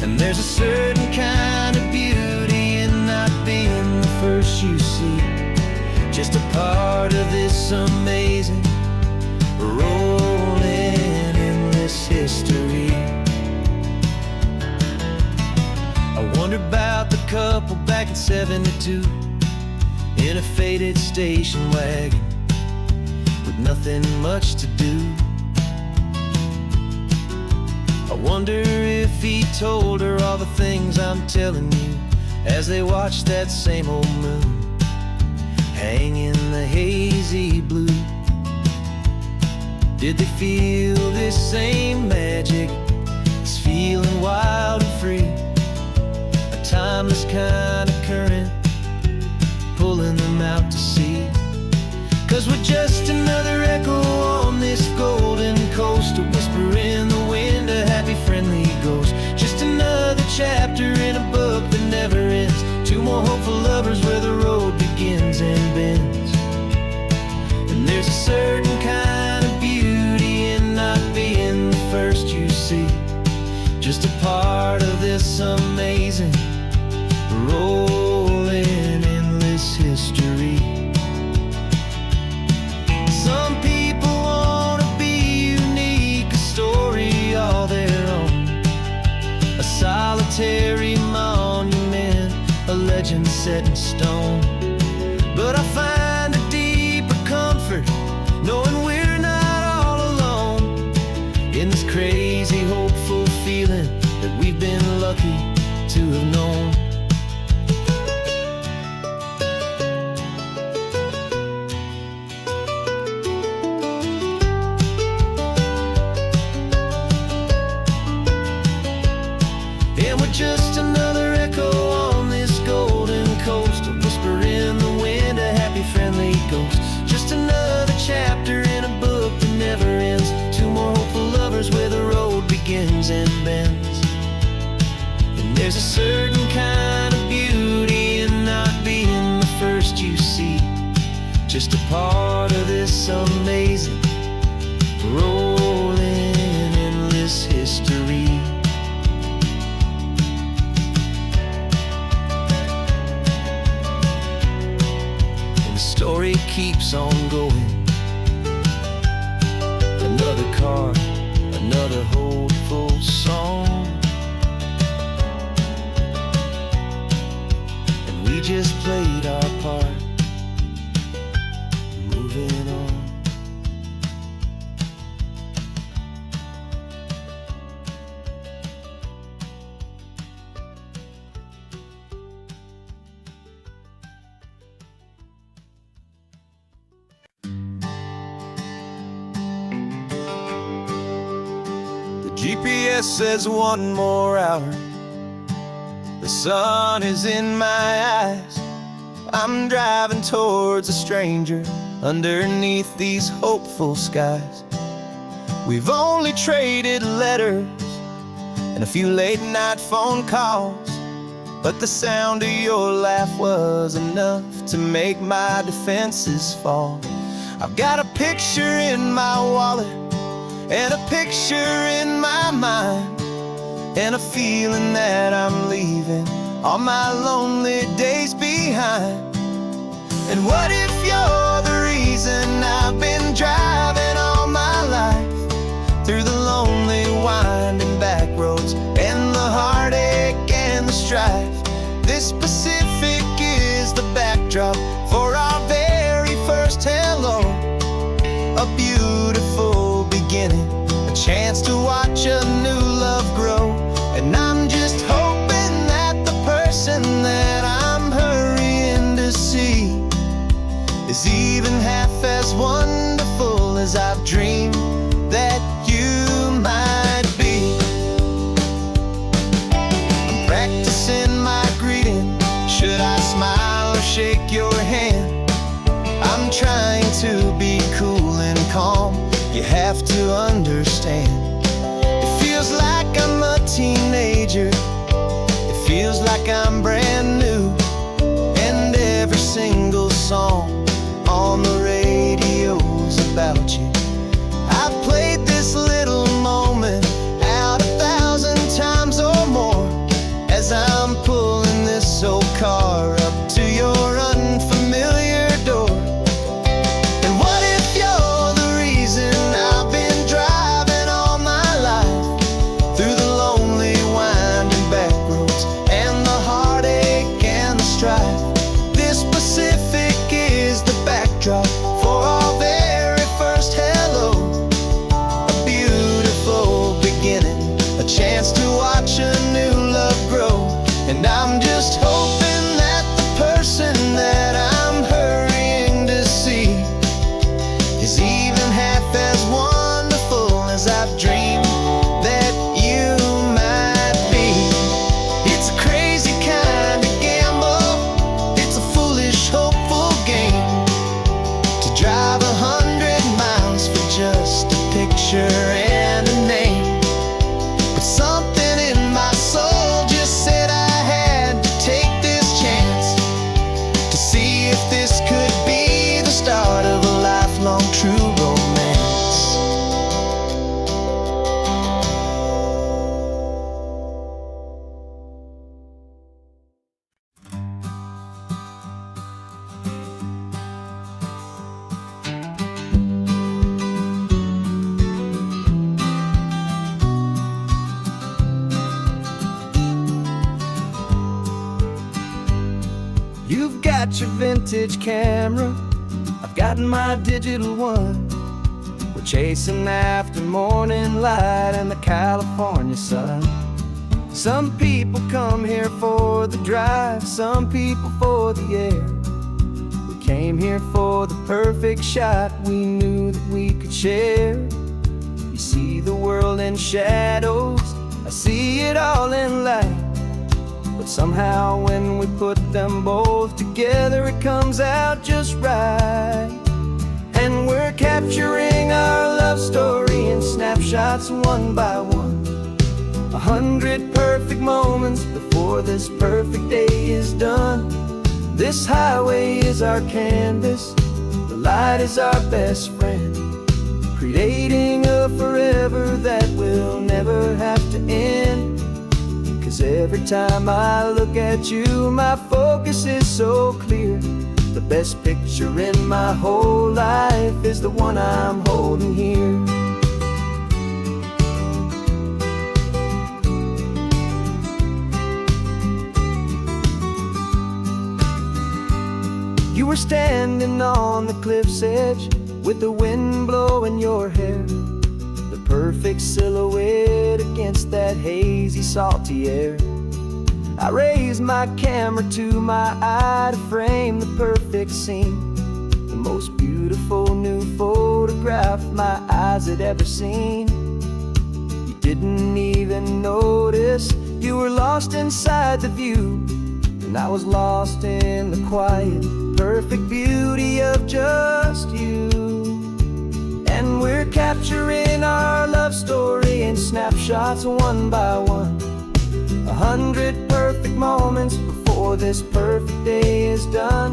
And there's a certain kind of beauty in not being the first you see, just a part of this amazing, rolling, endless history. I wonder about the couple back in '72 in a faded station wagon with nothing much to do. I wonder if he told her all the things I'm telling you as they watched that same old moon hang in the hazy blue. Did they feel this same magic, this feeling wild and free, a timeless kind of current pulling them out to sea? 'Cause we're just another echo on this golden coast, a whisper in the wind, a happy friendly ghost, just another chapter in a book that never ends, two more hopeful lovers where the road begins and bends. And there's a certain kind of beauty in not being the first you see, just a part of this amazing, rolling, endless history. Some legend set in stone. But I find a deeper comfort knowing we're not all alone in this crazy, hopeful feeling that we've been lucky to have known. And we're just another echo on this golden coast, a whisper in the wind, a happy, friendly ghost. Just another chapter in a book that never ends. Two more hopeful lovers where the road begins and bends. And there's a certain kind of beauty in not being the first you see, just a part of this amazing, rolling, endless history. Story keeps on going. Another car, another hopeful song, and we just played our part, moving on. GPS says 1 more hour. The sun is in my eyes. I'm driving towards a stranger underneath these hopeful skies. We've only traded letters and a few late night phone calls, but the sound of your laugh was enough to make my defenses fall. I've got a picture in my wallet and a picture in my mind, and a feeling that I'm leaving all my lonely days behind. And what if you're the reason I've been driving all my life, through the lonely winding back roads and the heartache and the strife? This Pacific is the backdrop for our very first hello, a beautiful beginning, a chance to watch a new love grow. And I'm just hoping that the person that I'm hurrying to see is even half as wonderful as I've dreamed that you might be. I'm practicing my greeting. Should I smile or shake your hand? I'm trying to be cool and calm. You have to understand, it feels like I'm a teenager. It feels like I'm brand new. And every single song on the radio's about you. I've played this little moment out 1,000 times or more, as I'm pulling this old car up to your unfamiliar door. And what if you're the reason I've been driving all my life, through the lonely winding back roads and the heartache and the strife? This Pacific is the backdrop for our very first hello, a beautiful beginning, a chance to watch a new love grow. And I'm just hoping that the person that I'm hurrying to see is even half as wonderful as I've dreamed that you might be. It's a crazy kind of gamble, it's a foolish, hopeful game, to drive 100 miles for just a picture and a name. But something in my soul just said I had to take this chance, to see if this could be the start of a lifelong true romance. got your vintage camera, I've got my digital one. We're chasing after morning light and the California sun. Some people come here for the drive, some people for the air. We came here for the perfect shot we knew that we could share. You see the world in shadows, I see it all in light. But somehow when we put them both together, it comes out just right. And we're capturing our love story in snapshots one by one. 100 perfect moments before this perfect day is done. This highway is our canvas, the light is our best friend, creating a forever that will never have to end. 'Cause every time I look at you, my focus is so clear. The best picture in my whole life is the one I'm holding here. You were standing on the cliff's edge with the wind blowing your hair, the perfect silhouette against that hazy, salty air. I raised my camera to my eye to frame the perfect scene, the most beautiful new photograph my eyes had ever seen. You didn't even notice you were lost inside the view, and I was lost in the quiet, perfect beauty of just you. And we're capturing our love story in snapshots one by one. 100 perfect moments before this perfect day is done.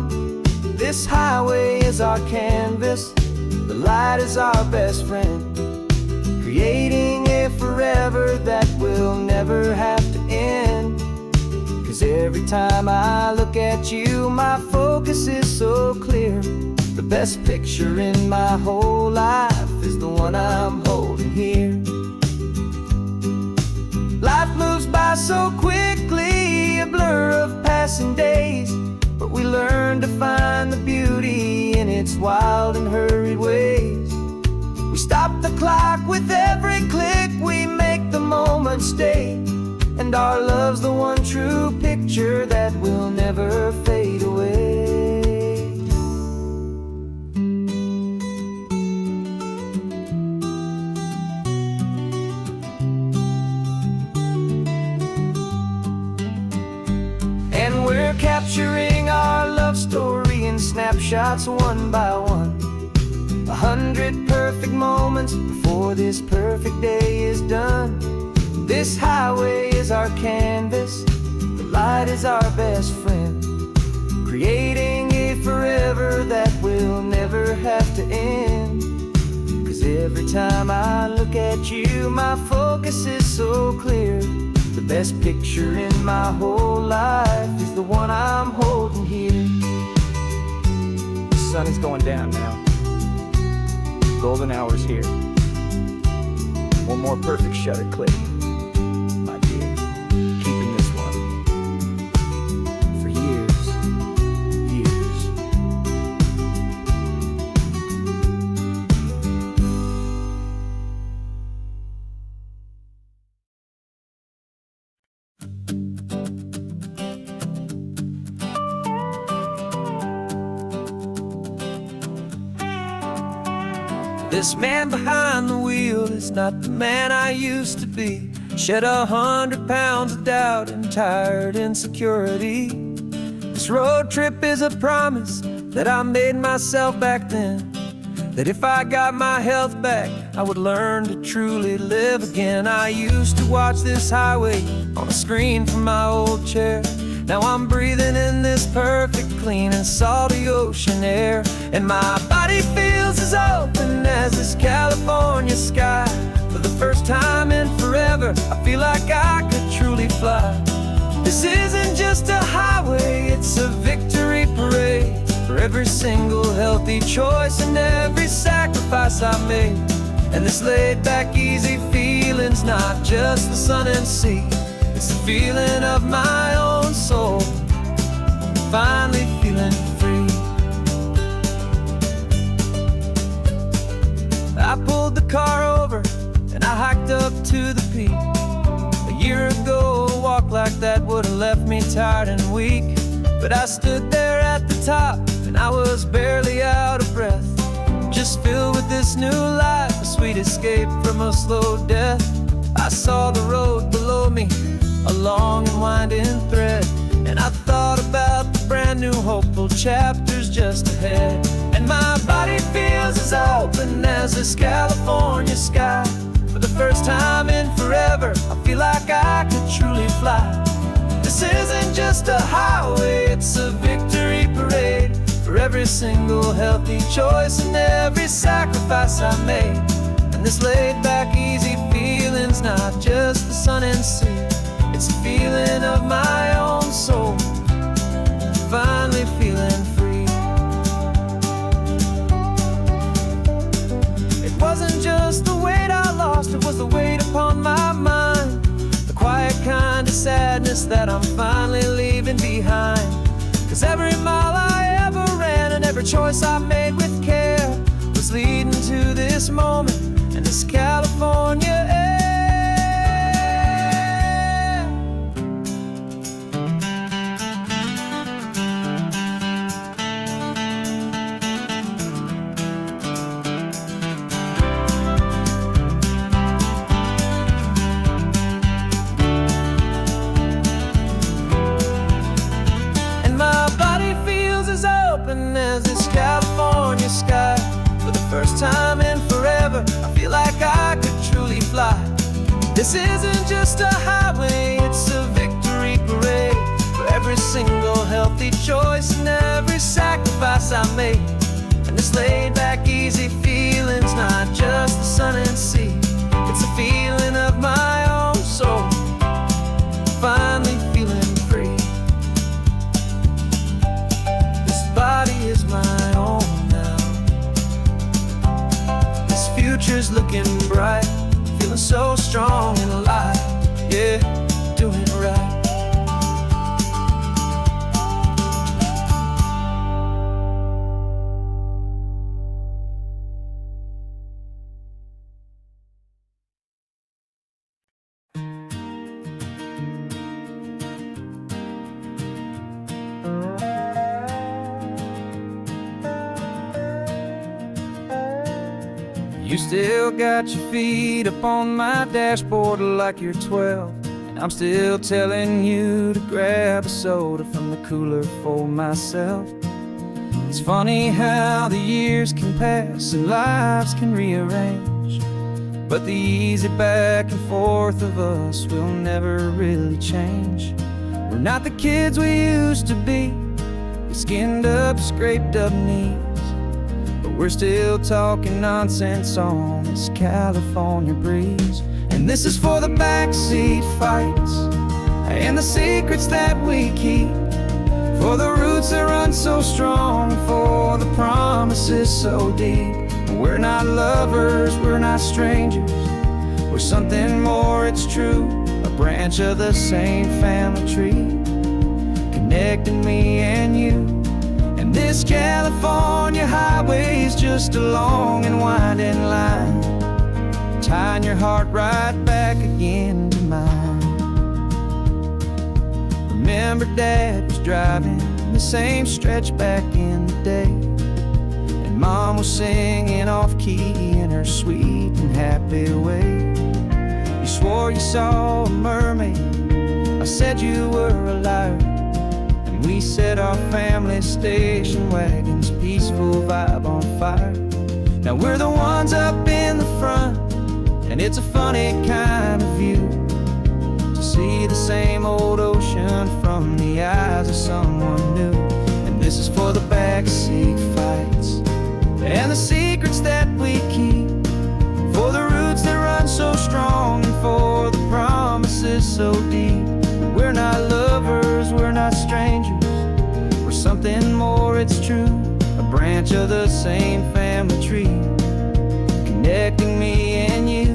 This highway is our canvas, the light is our best friend, creating a forever that will never have to end. 'Cause every time I look at you, my focus is so clear. The best picture in my whole life is the one I'm holding here. Life moves by so quickly, a blur of passing days, but we learn to find the beauty in its wild and hurried ways. We stop the clock with every click, we make the moment stay, and our love's the one true picture that will never fade away. We're capturing our love story in snapshots one by one. 100 perfect moments before this perfect day is done. This highway is our canvas, the light is our best friend, creating a forever that will never have to end. 'Cause every time I look at you, my focus is so clear. The best picture in my whole life is the one I'm holding here. The sun is going down now. Golden hour's here. One more perfect shutter click, my dear. Keeping this one for years, years. This man behind the wheel is not the man I used to be. Shed 100 pounds of doubt and tired insecurity. This road trip is a promise that I made myself back then, that if I got my health back, I would learn to truly live again. I used to watch this highway on a screen from my old chair. Now I'm breathing in this perfect, clean and salty ocean air, and my body feels as open as this California sky. For the first time in forever, I feel like I could truly fly. This isn't just a highway, it's a victory parade for every single healthy choice and every sacrifice I made. And this laid back, easy feeling's not just the sun and sea, it's the feeling of my own soul, finally feeling free. I pulled the car over and I hiked up to the peak. A year ago, a walk like that would have left me tired and weak. But I stood there at the top and I was barely out of breath, just filled with this new life, a sweet escape from a slow death. I saw the road below me, a long and winding thread, and I thought about the brand new hopeful chapters just ahead. And my body feels as open as this California sky. For the first time in forever, I feel like I could truly fly. This isn't just a highway, it's a victory parade for every single healthy choice and every sacrifice I made. And this laid-back, easy feeling's not just the sun and sea, it's a feeling of my own soul, finally feeling free. It wasn't just the weight I lost, it was the weight upon my mind, the quiet kind of sadness that I'm finally leaving behind. 'Cause every mile I ever ran and every choice I made with care was leading to this moment and this California air. As this California sky, for the first time in forever, I feel like I could truly fly. This isn't just a highway, it's a victory parade for every single healthy choice and every sacrifice I made. And this laid-back, easy feeling's not just the sun and sea, it's a feeling of my own soul, finally feeling free. Body is my own now. This future's looking bright, feeling so strong and alive. Yeah, doing it right. You still got your feet up on my dashboard like you're 12, and I'm still telling you to grab a soda from the cooler for myself. It's funny how the years can pass and lives can rearrange, but the easy back and forth of us will never really change. We're not the kids we used to be, with skinned up, scraped up knees, but we're still talking nonsense on this California breeze. And this is for the backseat fights and the secrets that we keep, for the roots that run so strong, for the promises so deep. We're not lovers, we're not strangers, we're something more, it's true, a branch of the same family tree, connecting me and you. And this California highway is just a long and winding line, tying your heart right back again to mine. Remember Dad was driving the same stretch back in the day, and Mom was singing off-key in her sweet and happy way. You swore you saw a mermaid, I said you were a liar, and we set our family station wagon's peaceful vibe on fire. Now we're the ones up in the front, and it's a funny kind of view to see the same old ocean from the eyes of someone new. And this is for the backseat fights and the secrets that we keep, for the roots that run so strong and for the promises so deep. We're not lovers, we're not strangers, we're something more, it's true, a branch of the same family tree, connecting me and you.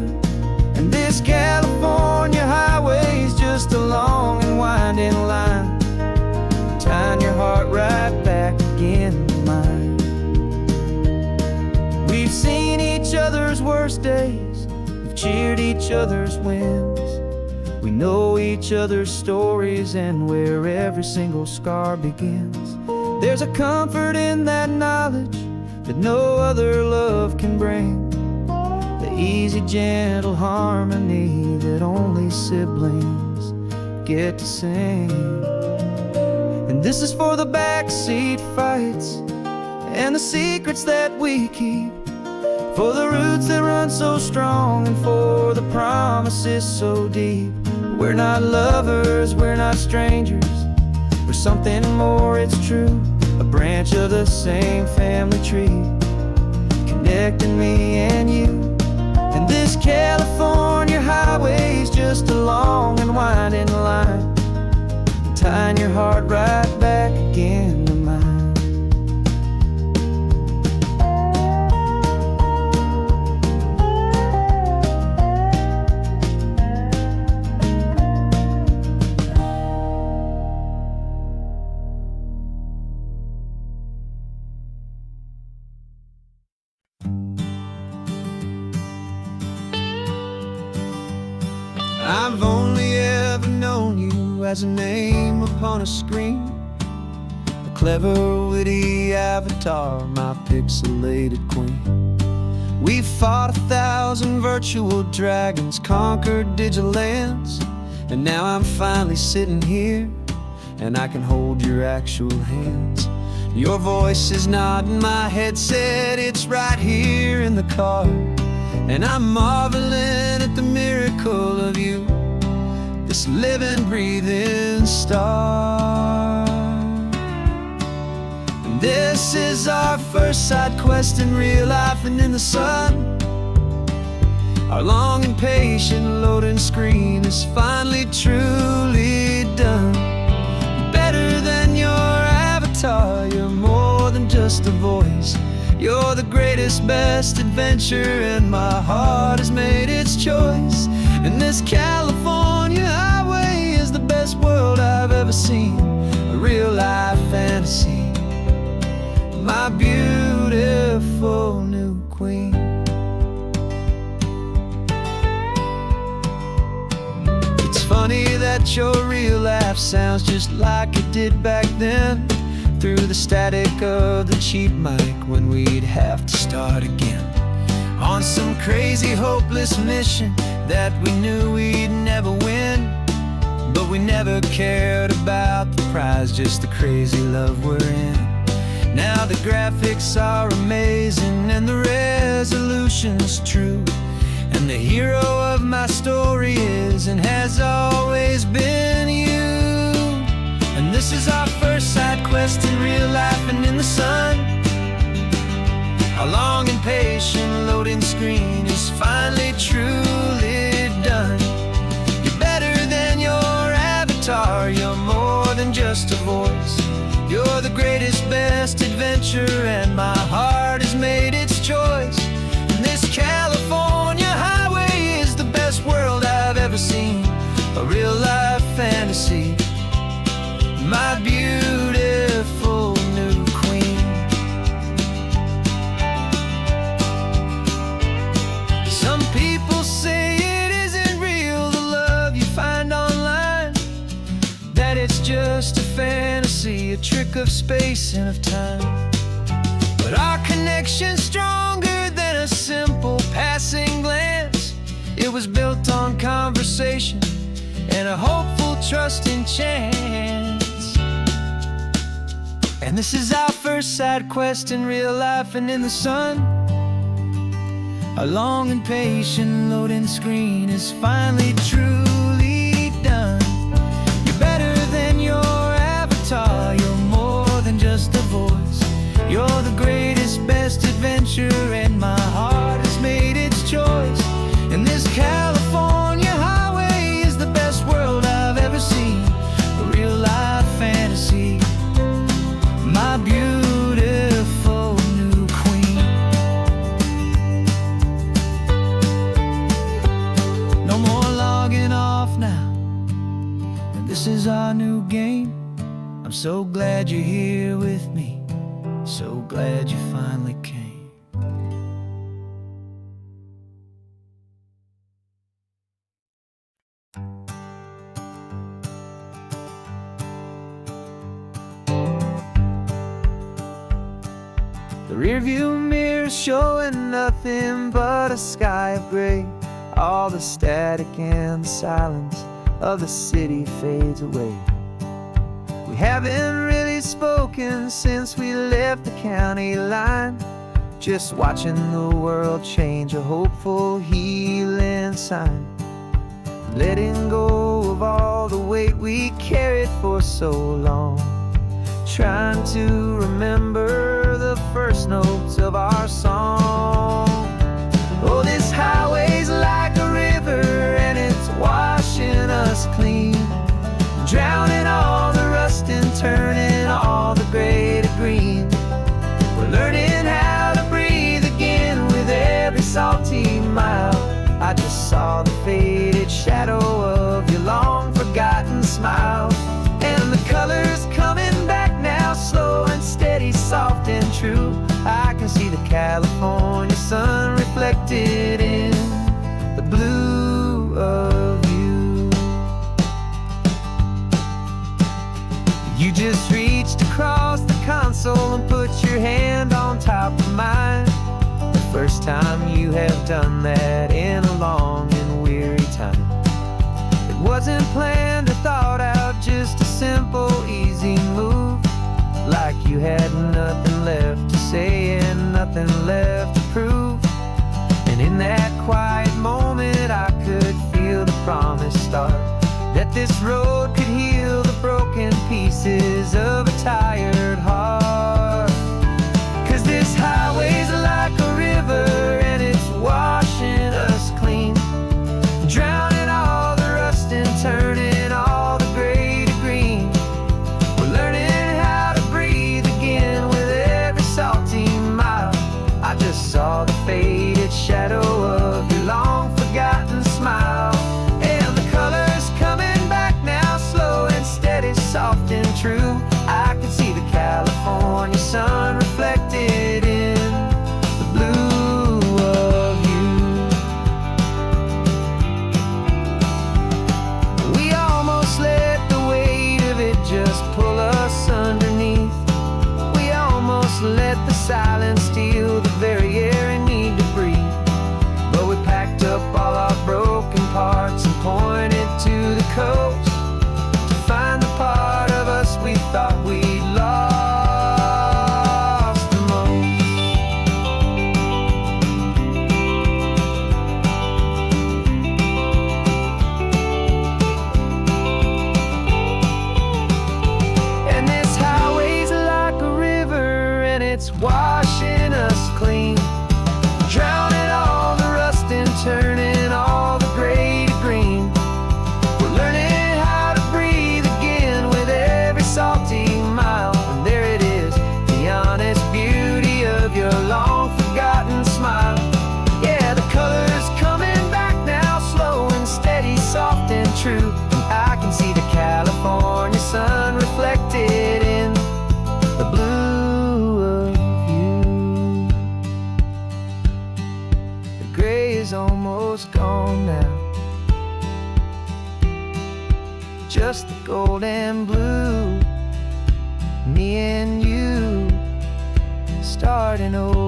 And this California highway is just a long and winding line, tying your heart right back again to mine. We've seen each other's other's worst days, we've cheered each other's wins. We know each other's stories and where every single scar begins. There's a comfort in that knowledge that no other love can bring. The easy, gentle harmony that only siblings get to sing. And this is for the backseat fights and the secrets that we keep, for the roots that run so strong and for the promises so deep. We're not lovers, we're not strangers, we're something more, it's true. A branch of the same family tree, connecting me and you. And this California highway is just a long and winding line, tying your heart right back again to mine. I've only ever known you as a name upon a screen, a clever, witty avatar, my pixelated queen. We fought 1,000 virtual dragons, conquered digital lands, and now I'm finally sitting here, and I can hold your actual hands. Your voice is not in my headset, it's right here in the car, and I'm marveling at the miracle of you, this living, breathing star. And this is our first side quest in real life and in the sun. Our long and patient loading screen is finally truly done. Better than your avatar, you're more than just a voice. You're the greatest, best adventure, and my heart has made its choice. And this California highway is the best world I've ever seen, a real life fantasy, my beautiful new queen. It's funny that your real life sounds just like it did back then, through the static of the cheap mic when we'd have to start again, on some crazy hopeless mission that we knew we'd never win. But we never cared about the prize, just the crazy love we're in. Now the graphics are amazing and the resolution's true, and the hero of my story is and has always been you. And this is our first side quest in real life and in the sun. Our long and patient loading screen is finally truly done. You're better than your avatar, you're more than just a voice. You're the greatest, best adventure, and my heart has made its choice. And this California highway is the best world I've ever seen, a real life fantasy, my beautiful new queen. Some people say it isn't real, the love you find online, that it's just a fantasy, a trick of space and of time. But our connection's stronger than a simple passing glance. It was built on conversation and a hopeful, trusting chance. And this is our first side quest in real life and in the sun. Our long and patient loading screen is finally truly done. You're better than your avatar, you're more than just a voice. You're the greatest, best adventure, and my heart has made its choice. And this California highway is the best world I've ever seen, a real life fantasy, my beautiful new queen. No more logging off now, and this is our new game. I'm so glad you're here with me, so glad you finally came. The rearview mirror showing nothing but a sky of gray. All the static and the silence of the city fades away. We haven't really spoken since we left the county line, just watching the world change, a hopeful healing sign. Letting go of all the weight we carried for so long, trying to remember the first notes of our song. Oh, this highway's like a river and it's washing us clean, drowning all the rust and turning all the gray to green. We're learning how to breathe again with every salty mile. I just saw the faded shadow of your long forgotten smile, and the colors coming back now, slow and steady, soft and true. I can see the California sun reflected in the blue of you. You just reached across the console and put your hand on top of mine. The first time you have done that in a long and weary time. It wasn't planned or thought out, just a simple, easy move. Like you had nothing left to say and nothing left to prove. And in that quiet moment I could feel the promise start, that this road could heal the broken pieces of a tired heart. 'Cause this highway's like a river and it's washing us clean, drowning all the rust and turning all the gray to green. We're learning how to breathe again with every salty mile. I just saw the faded shadow of your long forgotten smile, and the colors coming back now, slow and steady, soft and true. I can see the California sun reflected in the blue of you. We almost let the weight of it just pull us underneath. We almost let the silence steal the very air I need to breathe. But we packed up all our broken parts and pointed to the coast to find the part of us we thought we'd lost the most. And this highway's like a river and it's washing us clean, drowning all the rust and turning all the gray to green. We're learning how to breathe again with every salty mile. And there it is, the honest beauty of your long forgotten smile. Yeah, the colors coming back now, slow and steady, soft and true. And I can see the California sun reflected in the blue of you. The gray is almost gone now, just the gold and blue. Me and you starting over.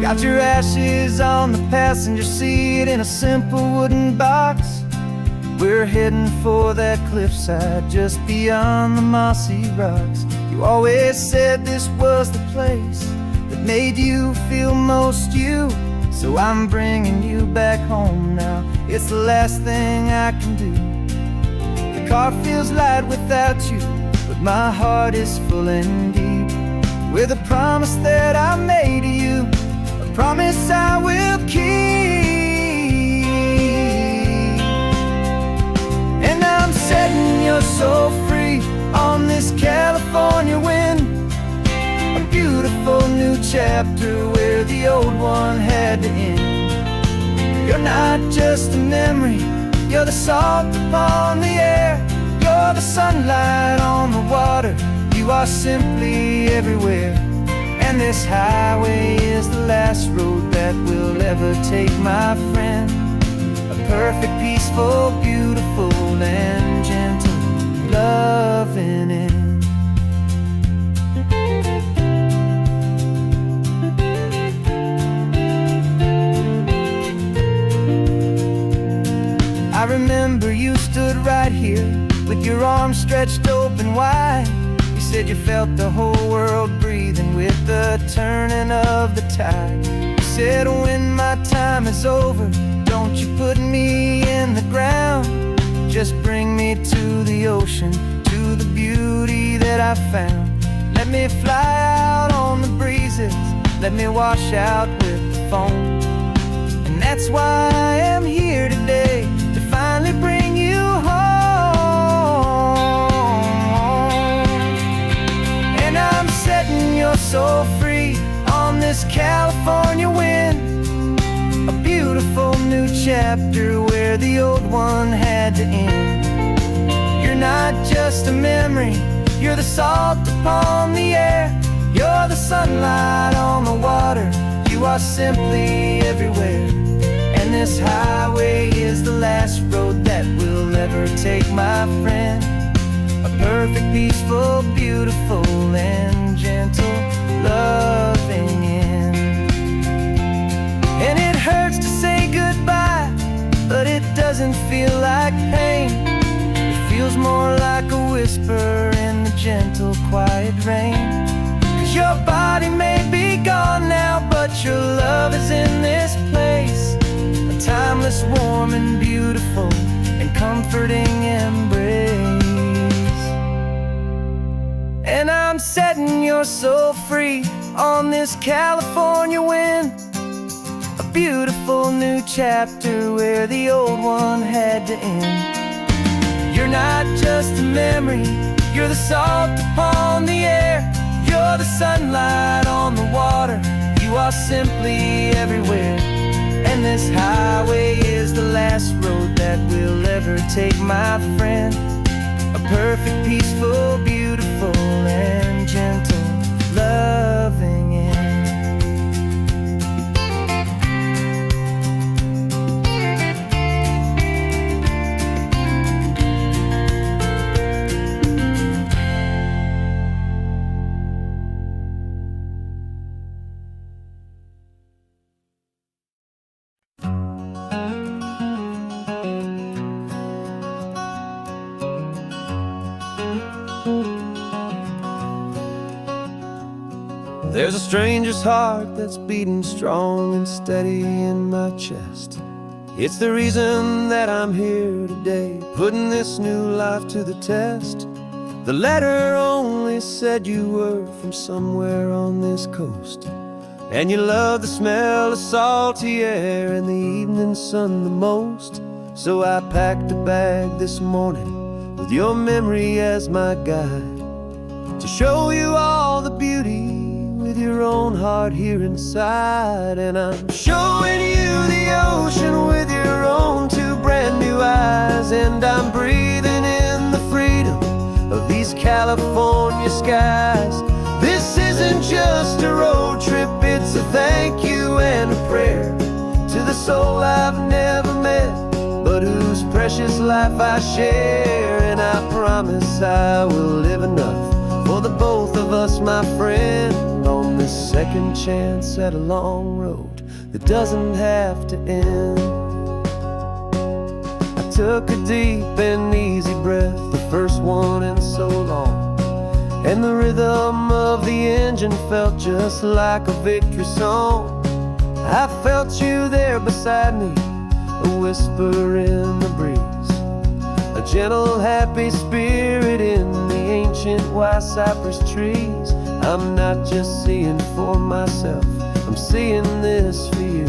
Got your ashes on the passenger seat in a simple wooden box. We're heading for that cliffside just beyond the mossy rocks. You always said this was the place that made you feel most you. So I'm bringing you back home now. It's the last thing I can do. The car feels light without you, but my heart is full and deep with a promise that I made to you, a promise I will keep. And I'm setting your soul free on this California wind, a beautiful new chapter where the old one had to end. You're not just a memory, you're the salt upon the air. You're You're the sunlight on the water, you are simply everywhere. And this highway is the last road that will ever take, my friend. A perfect, peaceful, beautiful, and gentle, loving end. I remember you stood right here with your arms stretched open wide. You said you felt the whole world breathing with the turning of the tide. You said, when my time is over, don't you put me in the ground. Just bring me to the ocean, to the beauty that I found. Let me fly out on the breezes, let me wash out with the foam. And that's why I am here today, to finally bring you home. And I'm setting your soul free on this California wind. A beautiful new chapter where the old one had to end. You're not just a memory, you're the salt upon the air. You're the sunlight on the water, you are simply everywhere. And this highway is the last road that we'll ever take, my friend. A perfect, peaceful, beautiful, and gentle, loving end. And it hurts to say goodbye, but it doesn't feel like pain. It feels more like a whisper in the gentle, quiet rain. 'Cause your body may be gone now, but your love is in this place. A timeless, warm, and beautiful, and comforting embrace. And I'm setting your soul free on this California wind. A beautiful new chapter where the old one had to end. You're not just a memory, you're the salt upon the air. You're the sunlight on the water, you are simply everywhere. And this highway is the last road that we'll ever take, my friend. A perfect, peaceful, beautiful, and gentle, loving end. There's a stranger's heart that's beating strong and steady in my chest. It's the reason that I'm here today, putting this new life to the test. The letter only said you were from somewhere on this coast, and you love the smell of salty air and the evening sun the most. So I packed a bag this morning with your memory as my guide, to show you all the beauty with your own heart here inside. And I'm showing you the ocean with your own two brand new eyes. And I'm breathing in the freedom of these California skies. This isn't just a road trip, it's a thank you and a prayer to the soul I've never met, but whose precious life I share. And I promise I will live enough for the both of us, my friend, on this second chance at a long road that doesn't have to end. I took a deep and easy breath, the first one in so long, and the rhythm of the engine felt just like a victory song. I felt you there beside me, a whisper in the breeze, a gentle, happy spirit in the ancient white cypress trees. I'm not just seeing for myself, I'm seeing this for you.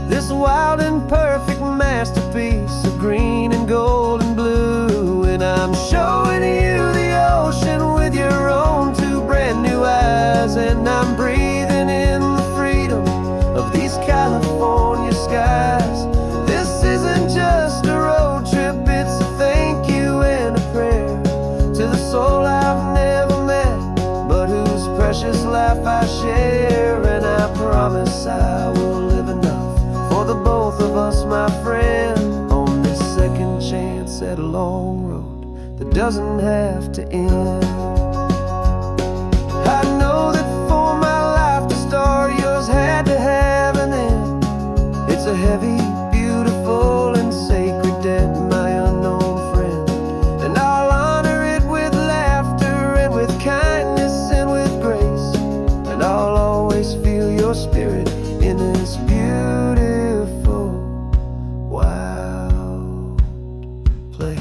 This wild and perfect masterpiece of green and gold and blue. And I'm showing you the ocean with your own two brand new eyes. And I'm breathing in the freedom of these California skies. This isn't just a road trip, it's a thank you and a prayer share, and I promise I will live enough for the both of us, my friend, on this second chance at a long road that doesn't have to end. I know that for my life to start, yours had to have an end. It's a heavy, beautiful, and sacred debt, my unknown friend, and I'll honor it with laughter and with kindness and with grace, and I'll always feel your spirit in this beautiful, wild place.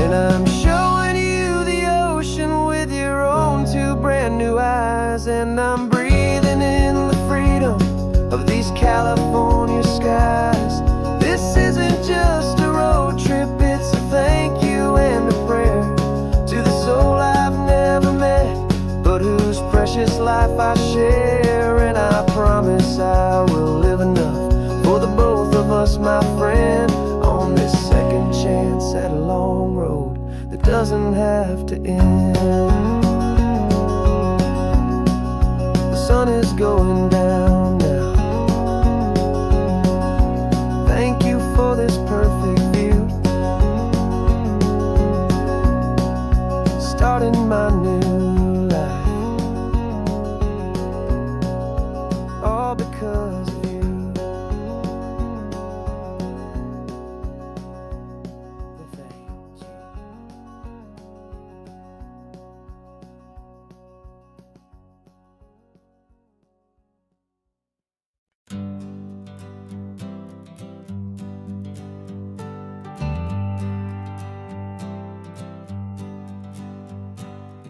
And I'm showing you the ocean with your own two brand new eyes, and I'm breathing in the freedom of these California skies. This isn't just a road trip, it's a thank you and a prayer to the soul I've never met, but whose precious life I share. And I promise I will live enough for the both of us, my friend, on this second chance at a long road that doesn't have to end. The sun is going down now. Thank you for this perfect view, starting my new life, all because of you. Thank you.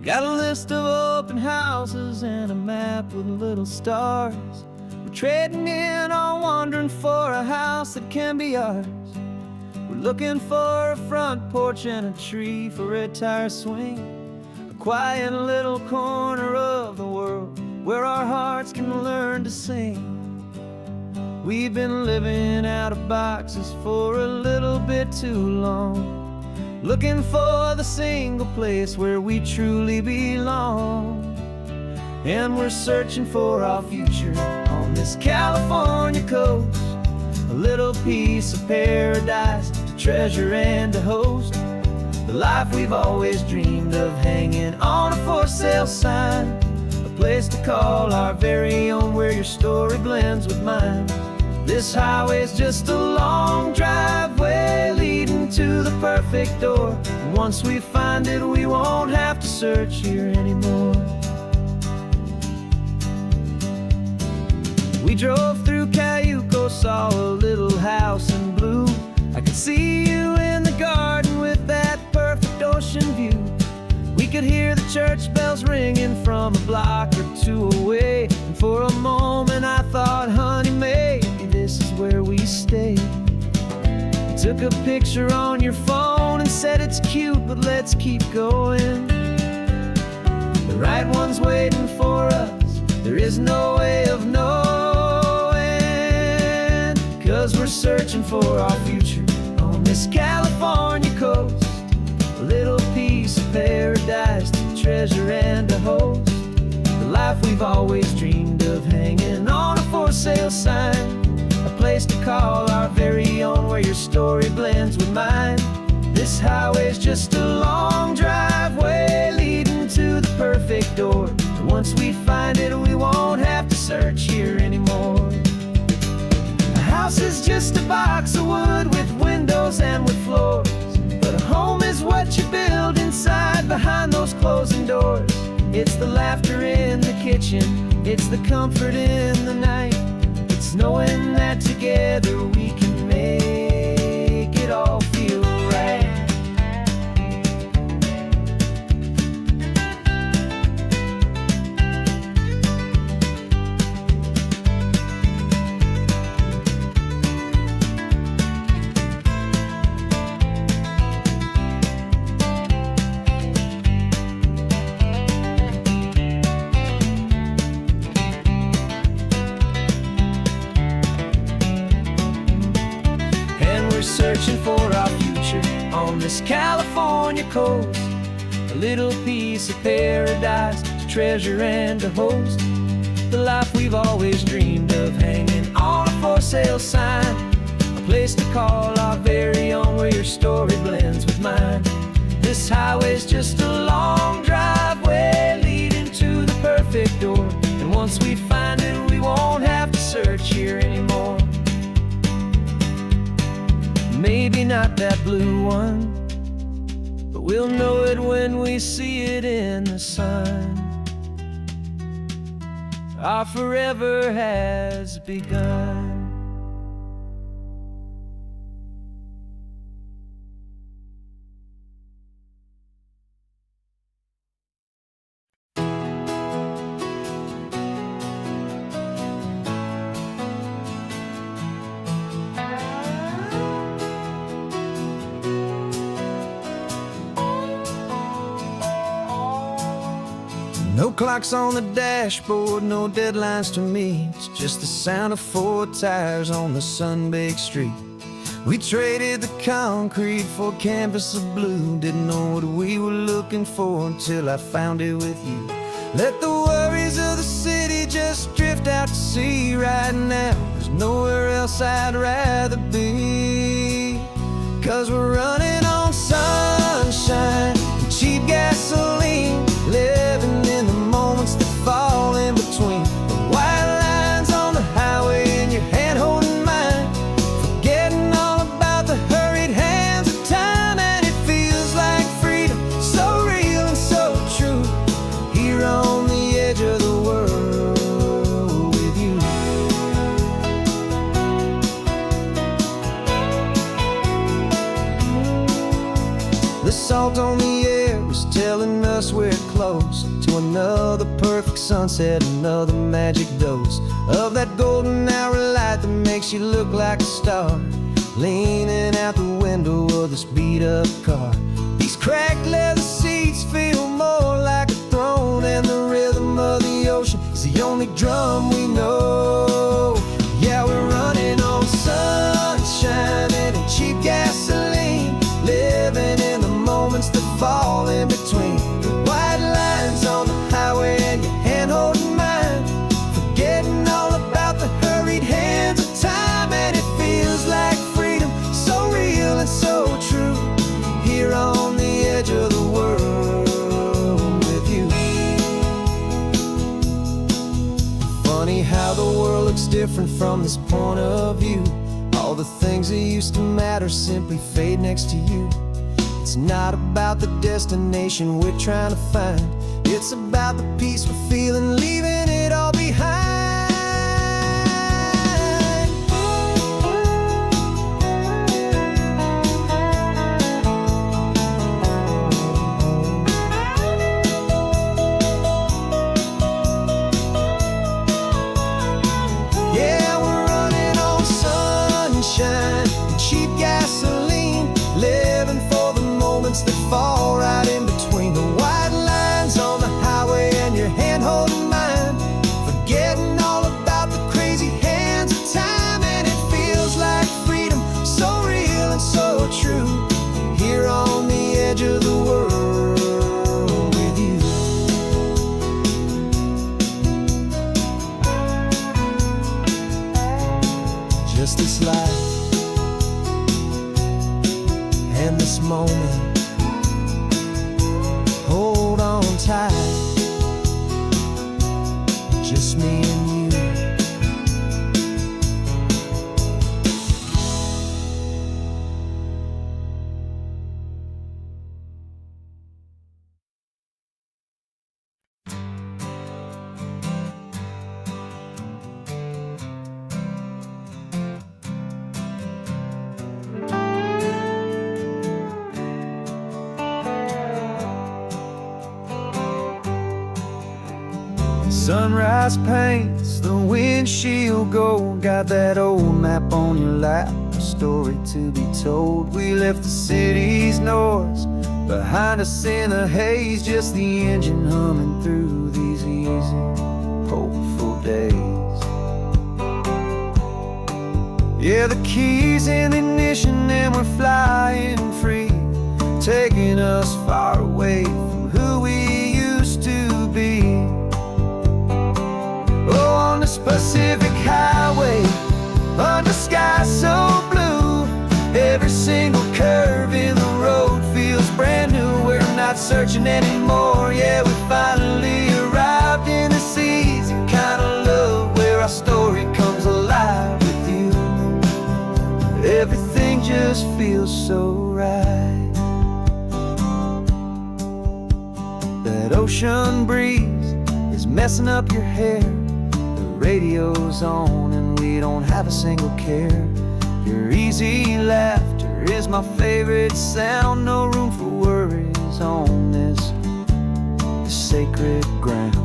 Got a list of open houses and a map with little stars. We're trading in or wandering for a house that can be ours. We're looking for a front porch and a tree for a tire swing, a quiet little corner of the world where our hearts can learn to sing. We've been living out of boxes for a little bit too long, looking for the single place where we truly belong. And we're searching for our future on this California coast, a little piece of paradise to treasure and to host, the life we've always dreamed of, hanging on a for sale sign, a place to call our very own where your story blends with mine. This highway's just a long driveway leading to the perfect door, and once we find it we won't have to search here anymore. We drove through Cayuco, saw a little house in blue. I could see you in the garden with that perfect ocean view. We could hear the church bells ringing from a block or two away, and for a moment I thought, honey, maybe this is where we stay. You took a picture on your phone and said it's cute, but let's keep going. The right one's waiting for us, there is no way of knowing, 'cause we're searching for our future on this California coast, a little piece of paradise to treasure and to host, the life we've always dreamed of, hanging on a for sale sign, a place to call our very own where your story blends with mine. This highway's just a long driveway leading to the perfect door, and once we find it we won't have to search here anymore. A house is just a box of wood with windows and with floors, but a home is what you build inside behind those closing doors. It's the laughter in the kitchen, it's the comfort in the night, it's knowing that together we can make it all feel right. searching for our future on this California coast. A little piece of paradise to treasure and to host. The life we've always dreamed of, hanging on a for sale sign. A place to call our very own, where your story blends with mine. This highway's just a long driveway leading to the perfect door. And once we find it, we won't have to search here anymore. Maybe not that blue one, but we'll know it when we see it in the sun. Our forever has begun. No clocks on the dashboard, no deadlines to meet. It's just the sound of 4 tires on the sun-baked street. We traded the concrete for a canvas of blue. Didn't know what we were looking for until I found it with you. Let the worries of the city just drift out to sea right now. There's nowhere else I'd rather be. 'Cause we're running on sunshine and cheap gasoline, living in the moments that fall in between. The white lines on the highway and your hand holding mine, forgetting all about the hurried hands of time. And it feels like freedom, so real and so true, here on the edge of the world with you. The salt on the air is telling us we're close to another perfect sunset, another magic dose of that golden hour light that makes you look like a star, leaning out the window of this beat-up car. These cracked leather seats feel more like a throne, and the rhythm of the ocean is the only drum we know. Yeah, we're running on sunshine and cheap gasoline, living in the moments that fall in between. The white lines on the highway and your hand holding mine, forgetting all about the hurried hands of time. And it feels like freedom, so real and so true, here on the edge of the world with you. Funny how the world looks different from this point of view. All the things that used to matter simply fade next to you. It's not about the destination we're trying to find, it's about the peace we're feeling, leaving it all behind. Yeah, we're running on sunshine and cheap gasoline, living for the moments that fall right in between. The white lines on the highway and your hand holding mine, forgetting all about the crazy hands of time. And it feels like freedom, so real and so true, here on the edge of the world with you. Just this life and this moment, hold on tight, just me and you. Sunrise paints the windshield gold, got that old map on your lap, a story to be told. We left the city's noise behind us in the haze, just the engine humming through these easy, hopeful days. Yeah, the keys in the ignition and we're us far away from who we used to be. Oh, on this Pacific highway, under sky so blue, every single curve in the road feels brand new. We're not searching anymore, yeah, we finally arrived in this easy kind of love where our story comes alive with you. Everything just feels so right. That ocean breeze is messing up your hair. The radio's on and we don't have a single care. Your easy laughter is my favorite sound. No room for worries on this sacred ground.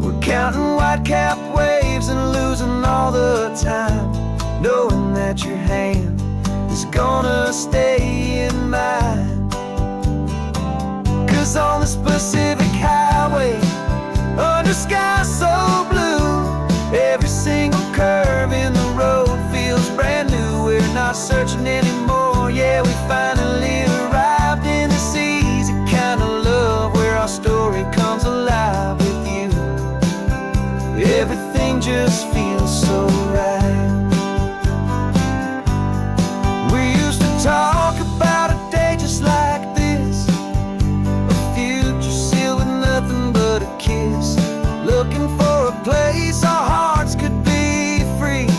We're counting white-capped waves and losing all the time, knowing that your hand is gonna stay in mine. 'Cause on this Pacific highway, under sky so blue, every single curve in the road feels brand new. We're not searching anymore, yeah, we finally arrived in this easy kind of love where our story comes alive with you. Everything just feels so right. We used to talk about a day just like this, a future sealed with nothing but a kiss, looking for a place our hearts could be free.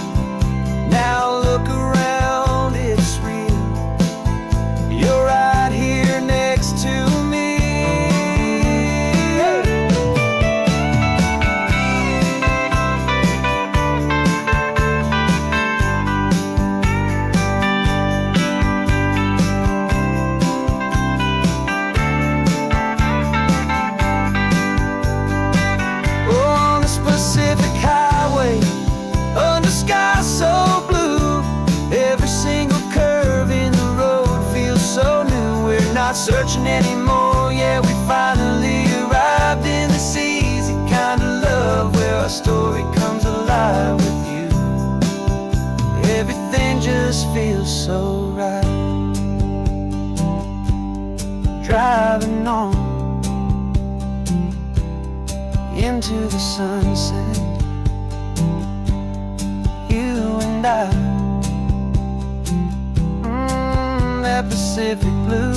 Now look around, it's real. You're right here next to me. On this Pacific highway, under sky so blue, every single curve in the road feels so new. We're not searching anymore, yeah, we finally arrived in this easy kind of love where our story comes alive with you. Everything just feels so right. Driving on into the sunset, you and I, that Pacific blue.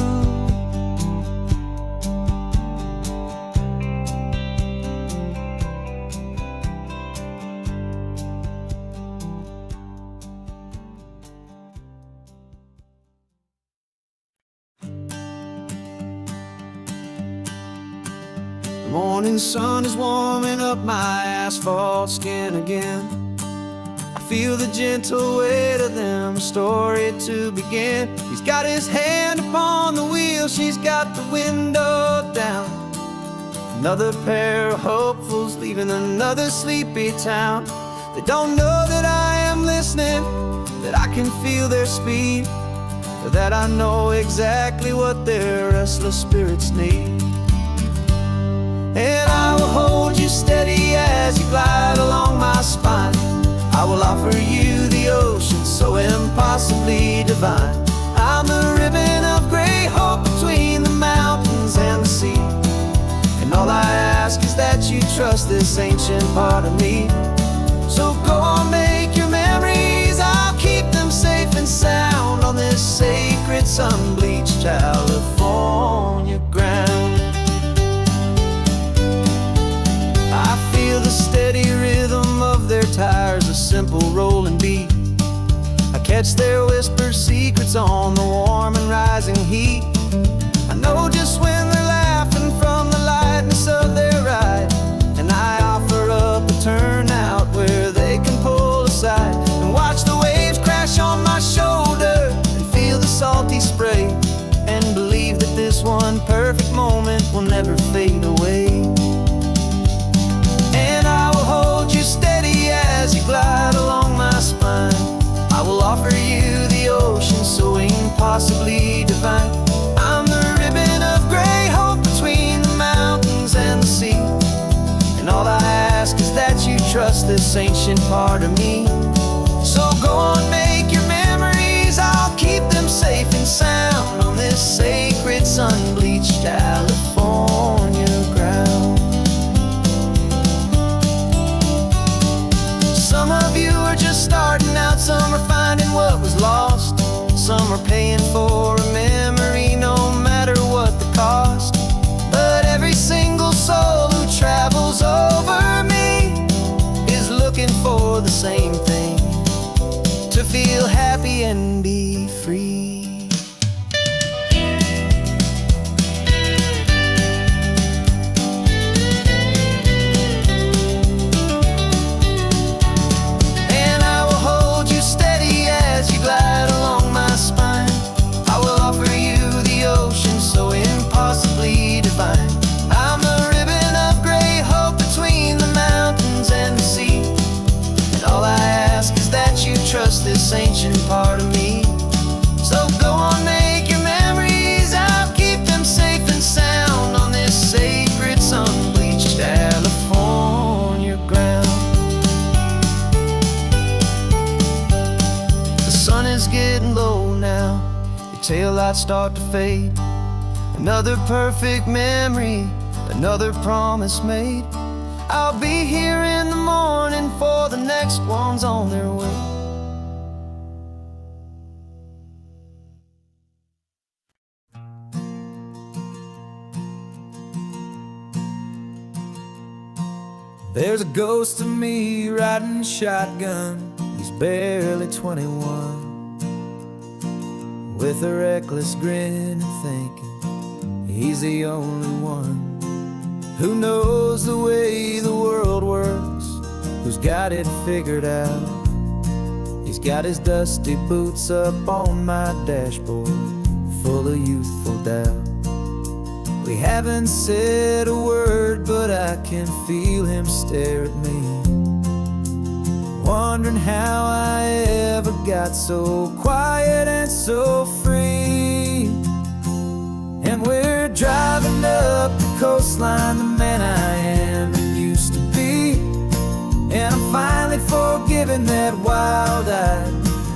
The morning sun is warming up my asphalt skin again. I feel the gentle weight of them, story to begin. He's got his hand upon the wheel, she's got the window down. Another pair of hopefuls leaving another sleepy town. They don't know that I am listening, that I can feel their speed, or that I know exactly what their restless spirits need. And I will hold you steady as you glide along my spine. I will offer you the ocean so impossibly divine. I'm the ribbon of gray hope between the mountains and the sea. And all I ask is that you trust this ancient part of me. So go on, make your memories, I'll keep them safe and sound on this sacred sun-bleached California ground. I feel the steady rhythm of their tires, a simple rolling beat. I catch their whispered secrets on the warm and rising heat. I know just when they're laughing from the lightness of their ride, and I offer up a turnout where they can pull aside and watch the waves crash on my shoulder and feel the salty spray, and believe that this one perfect moment will never fade away. And I will hold you steady as you glide along my spine. I will offer you the ocean so impossibly divine. I'm the ribbon of gray hope between the mountains and the sea. And all I ask is that you trust this ancient part of me. So go on, make your memories, I'll keep them safe and sound paying for a memory, no matter what the cost. But every single soul who travels over me is looking for the same thing: to feel happy and be free. Trust this ancient part of me. So go on, make your memories. I'll keep them safe and sound on this sacred sun-bleached California ground. The sun is getting low now, your taillights start to fade. Another perfect memory, another promise made. I'll be here in the morning for the next ones on their way. There's a ghost of me riding shotgun. He's barely 21, with a reckless grin and thinking he's the only one who knows the way the world works, who's got it figured out. He's got his dusty boots up on my dashboard, full of youthful doubt. We haven't said a word, but I can feel him stare at me, wondering how I ever got so quiet and so free. And we're driving up the coastline, the man I am and used to be. And I'm finally forgiving that wild-eyed,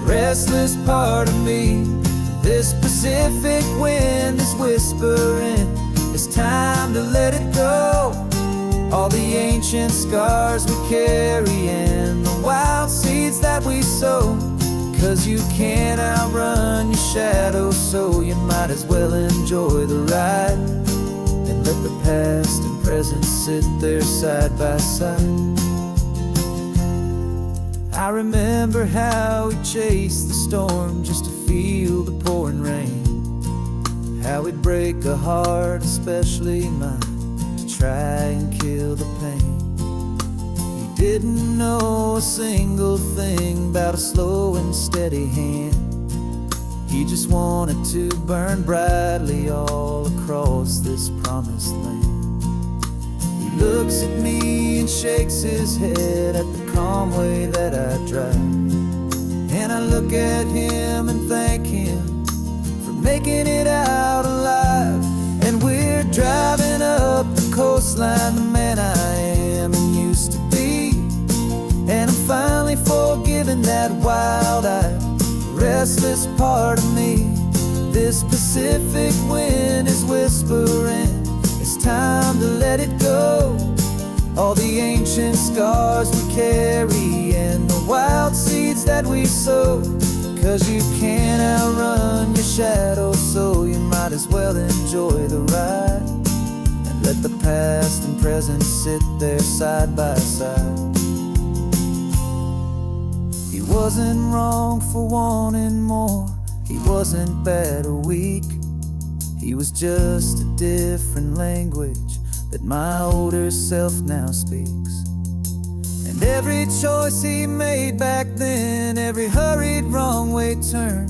restless part of me. This Pacific wind is whispering, it's time to let it go. All the ancient scars we carry and the wild seeds that we sow. 'Cause you can't outrun your shadow, so you might as well enjoy the ride and let the past and present sit there side by side. I remember how we chased the storm just to feel the pouring rain, how we'd break a heart, especially mine, to try and kill the pain. He didn't know a single thing about a slow and steady hand. He just wanted to burn brightly all across this promised land. He looks at me and shakes his head at the calm way that I drive, and I look at him and thank him for making it out alive. And we're driving up the coastline, the man I am and used to be. And I'm finally forgiving that wild-eyed, restless part of me. This Pacific wind is whispering, it's time to let it go. All the ancient scars we carry and the wild seeds that we sow. 'Cause you can't outrun your shadow, so you might as well enjoy the ride and let the past and present sit there side by side. He wasn't wrong for wanting more, he wasn't bad or weak. He was just a different language that my older self now speaks. And every choice he made back then, every hurried wrong way turn,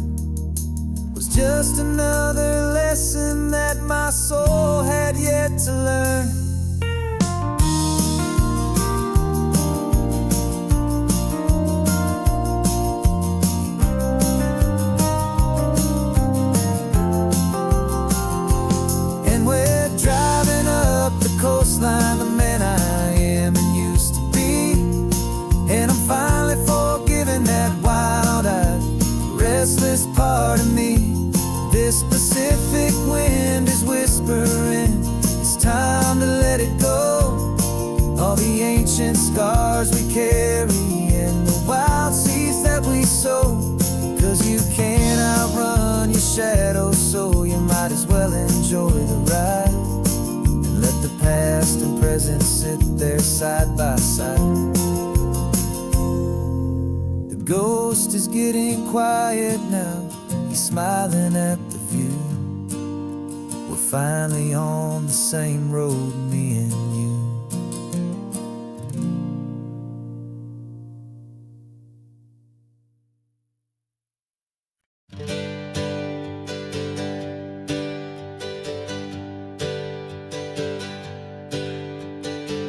was just another lesson that my soul had yet to learn. And we're driving up the coastline, the man I am and used to be. And I'm finally forgiving that wild-eyed, restless part of me. This Pacific wind is whispering, it's time to let it go. All the ancient scars we carry and the wild seeds that we sow. 'Cause you can't outrun there side by side. The ghost is getting quiet now, he's smiling at the view. We're finally on the same road, me and you.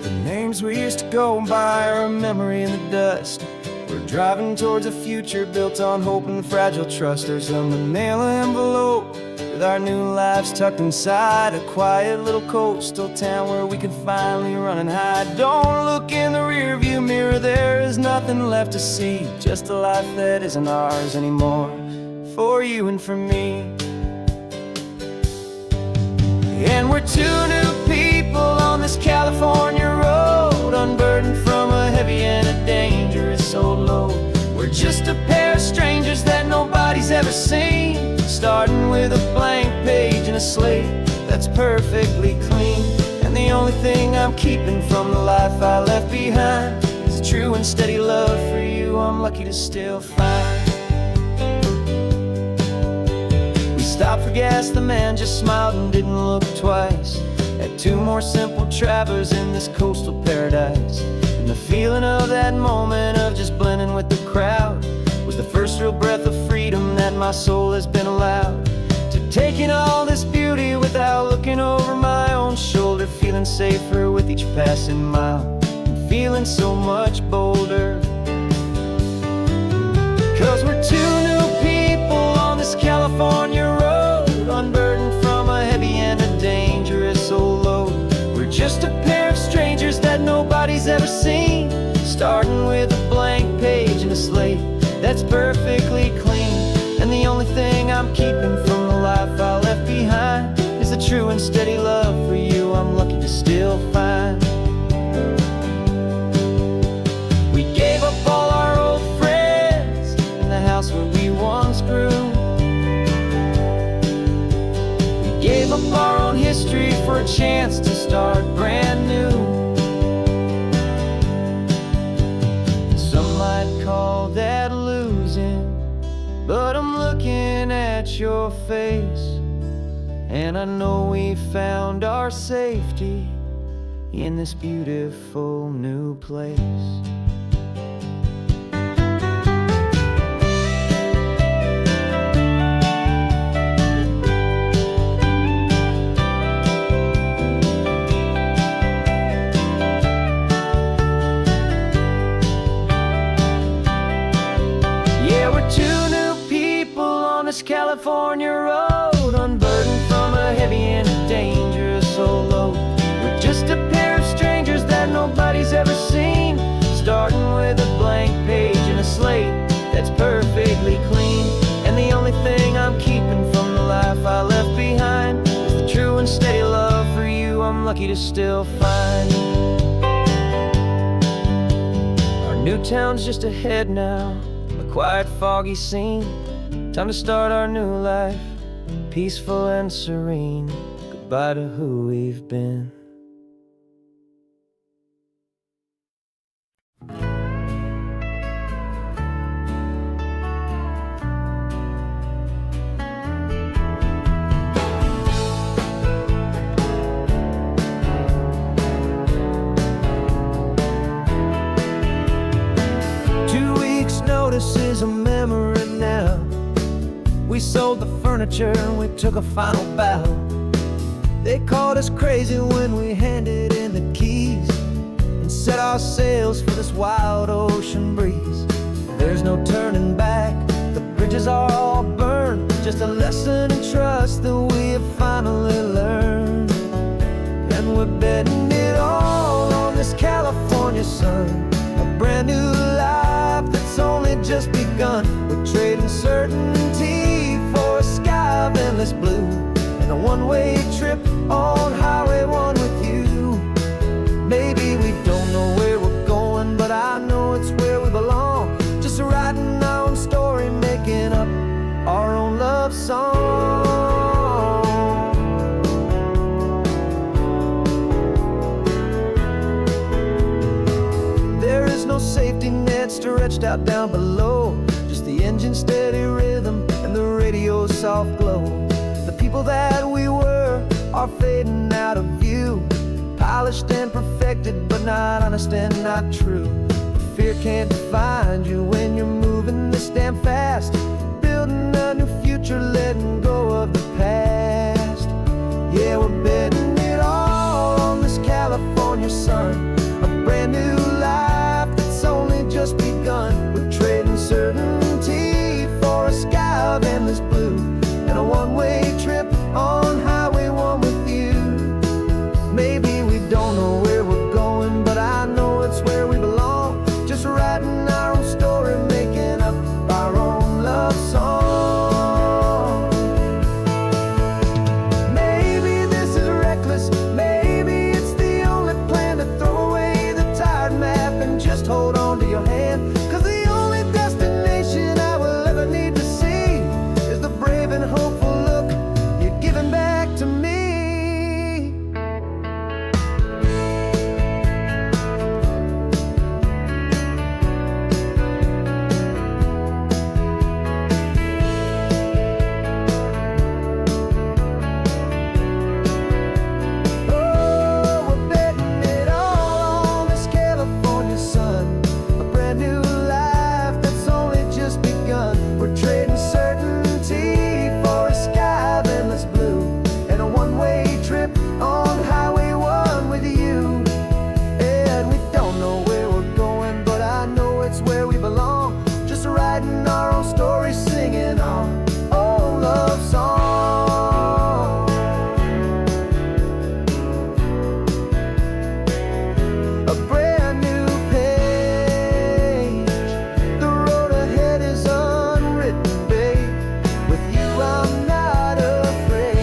The names we used to go by are a memory in the dust. We're driving towards a future built on hope and fragile trust. There's a manila envelope with our new lives tucked inside, a quiet little coastal town where we can finally run and hide. Don't look in the rearview mirror, there is nothing left to see, just a life that isn't ours anymore, for you and for me. And we're two new people on this California road, unburdened from a heavy and a dangerous old load. We're just a pair of strangers that nobody's ever seen, starting with a blank page and a slate that's perfectly clean. And the only thing I'm keeping from the life I left behind is a true and steady love for you I'm lucky to still find. We stopped for gas, the man just smiled and didn't look twice at two more simple travelers in this coastal paradise. And the feeling of that moment of just blending with the crowd was the first real breath of freedom that my soul has been allowed to take in all this beauty without looking over my own shoulder, feeling safer with each passing mile and feeling so much bolder. 'Cause we're two new people on this California road, unburdened from a heavy and a dangerous old load. We're just a pair of strangers that nobody's ever seen, starting with a blank page and a slate that's perfectly clean. And the only thing I'm keeping from the life I left behind is the true and steady love for you I'm lucky to still find. We gave up all our old friends in the house where we once grew. We gave up our own history for a chance to start brand new. Some might call that losing, but I'm looking at your face, and I know we found our safety in this beautiful new place. Yeah, we're two new people on this California road, unburdened from a heavy and a dangerous old load. We're just a pair of strangers that nobody's ever seen, starting with a blank page and a slate that's perfectly clean. And the only thing I'm keeping from the life I left behind is the true and steady love for you I'm lucky to still find. Our new town's just ahead now, a quiet, foggy scene. Time to start our new life, peaceful and serene. Goodbye to who we've been. Notice is a memory now. We sold the furniture and we took a final bow. They called us crazy when we handed in the keys and set our sails for this wild ocean breeze. There's no turning back, the bridges are all burned, just a lesson in trust that we have finally learned. And we're betting it all on this California sun, a brand new life that's only just begun. We're trading certainty for a sky of endless blue and a one-way trip on Highway 1 with you. Maybe we don't know where we're going, but I know it's where we belong. Just writing our own story, making up our own love song. out down below. Just the engine's steady rhythm and the radio's soft glow. The people that we were are fading out of view, polished and perfected, but not honest and not true. Fear can't define you when you're moving this damn fast, building a new future, letting go of the past. Yeah, we're betting it all on this California sun, a brand new life that's only just begun. We're trading certainty for a sky of endless blue and a one-way trip on Highway 1 with you. Maybe we don't know where we're going, but I know it's where we belong. Just writing our own story, making up our own love song. Maybe this is reckless, maybe it's the only plan to throw away the tired map and just hold on to your hand. 'Cause the only destination I will ever need to see is the brave and hopeful look you're giving back to me. Writing our own story, singing our own love song. A brand new page, the road ahead is unwritten, babe. With you I'm not afraid.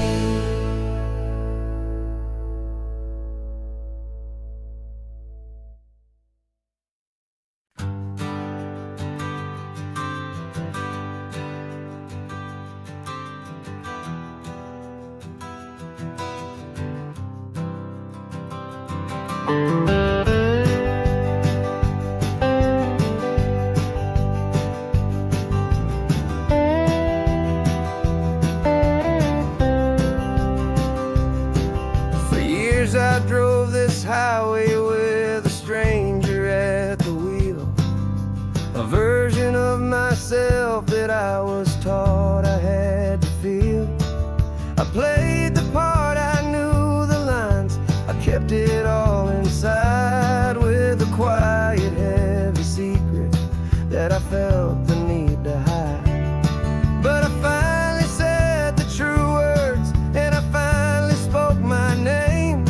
For years I drove this highway with a stranger at the wheel, a version of myself that I was taught I had to feel. I played the part, I knew the lines, I kept it all inside with a quiet, heavy secret that I felt the need to hide. But I finally said the true words, and I finally spoke my name.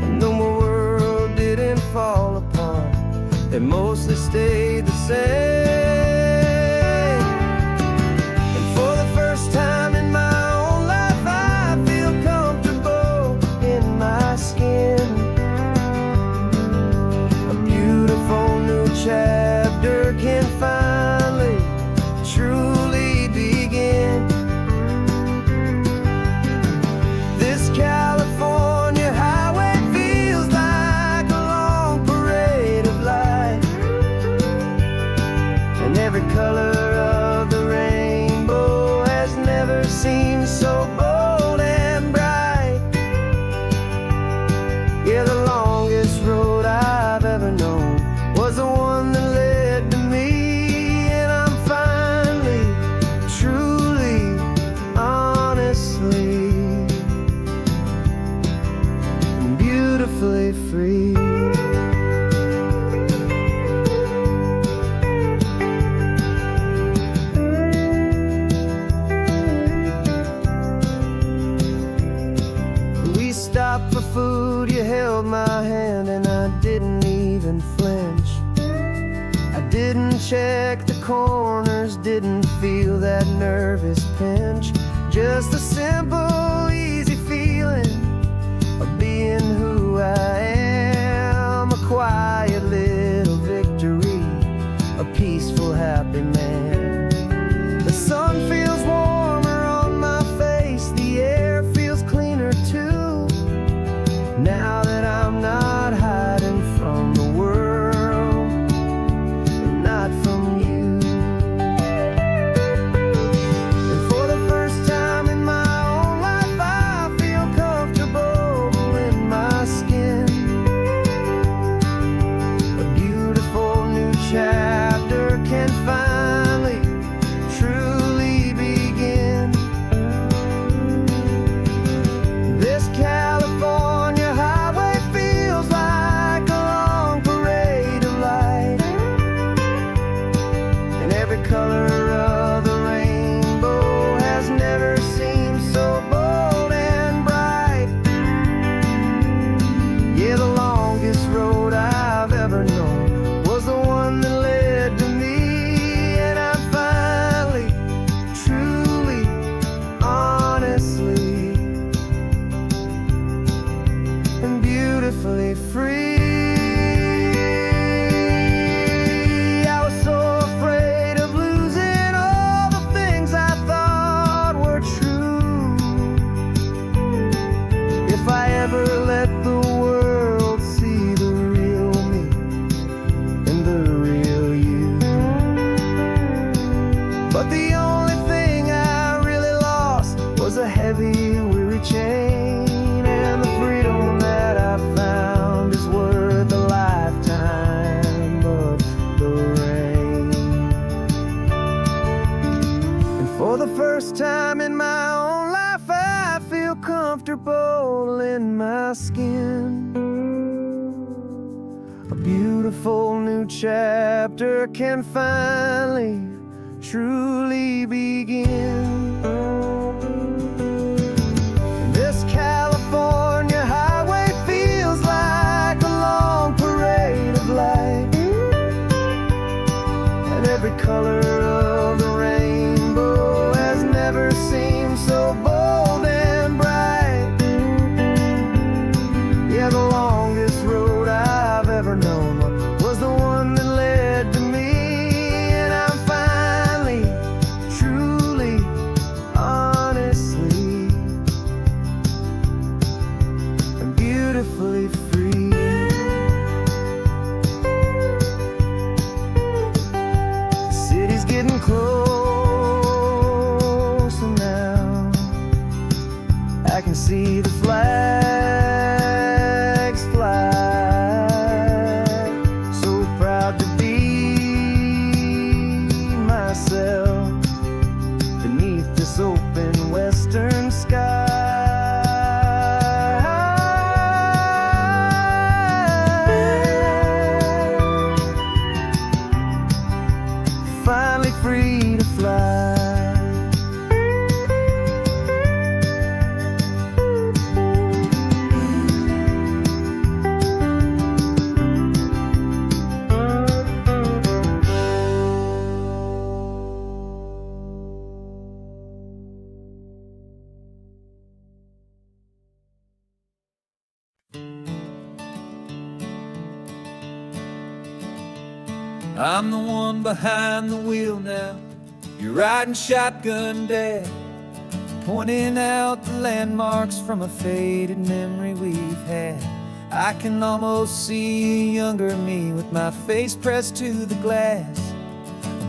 And though my world didn't fall apart, it mostly stayed the same. And for the first time in my own life, I feel comfortable in my skin. A beautiful new chapter can finally truly begin. This California highway feels like a long parade of light, and every color of the rainbow has never seemed so bold and bright. Yeah, the longest road I've ever known was the one that led to me, and I'm finally, truly, honestly, and beautifully free. We stopped for food, you held my hand, and I didn't even flinch. I didn't check the corners, didn't feel that nervous pinch. Just a simple, easy feeling of being who I am. A quiet little victory, a peaceful, happy man. The sun feels warmer on my face, the air feels cleaner too. Now that I'm not hiding from the world, and not from you. heavy, weary chain, and the freedom that I found is worth a lifetime of the rain. And for the first time in my own life, I feel comfortable in my skin. A beautiful new chapter can finally, truly begin. This California highway feels like a long parade of light, and every color of the rainbow has never seemed so bold and bright. Yeah, the longest road I've ever known was the one that led to me, and I'm finally, truly, honestly, and beautifully free. The city's getting closer now. I can see the flags fly. So proud to be myself beneath this open western sky. Finally free to fly. I'm the one behind the wheel now. You're riding shotgun, Dad, pointing out the landmarks from a faded memory we've had. I can almost see a younger me with my face pressed to the glass,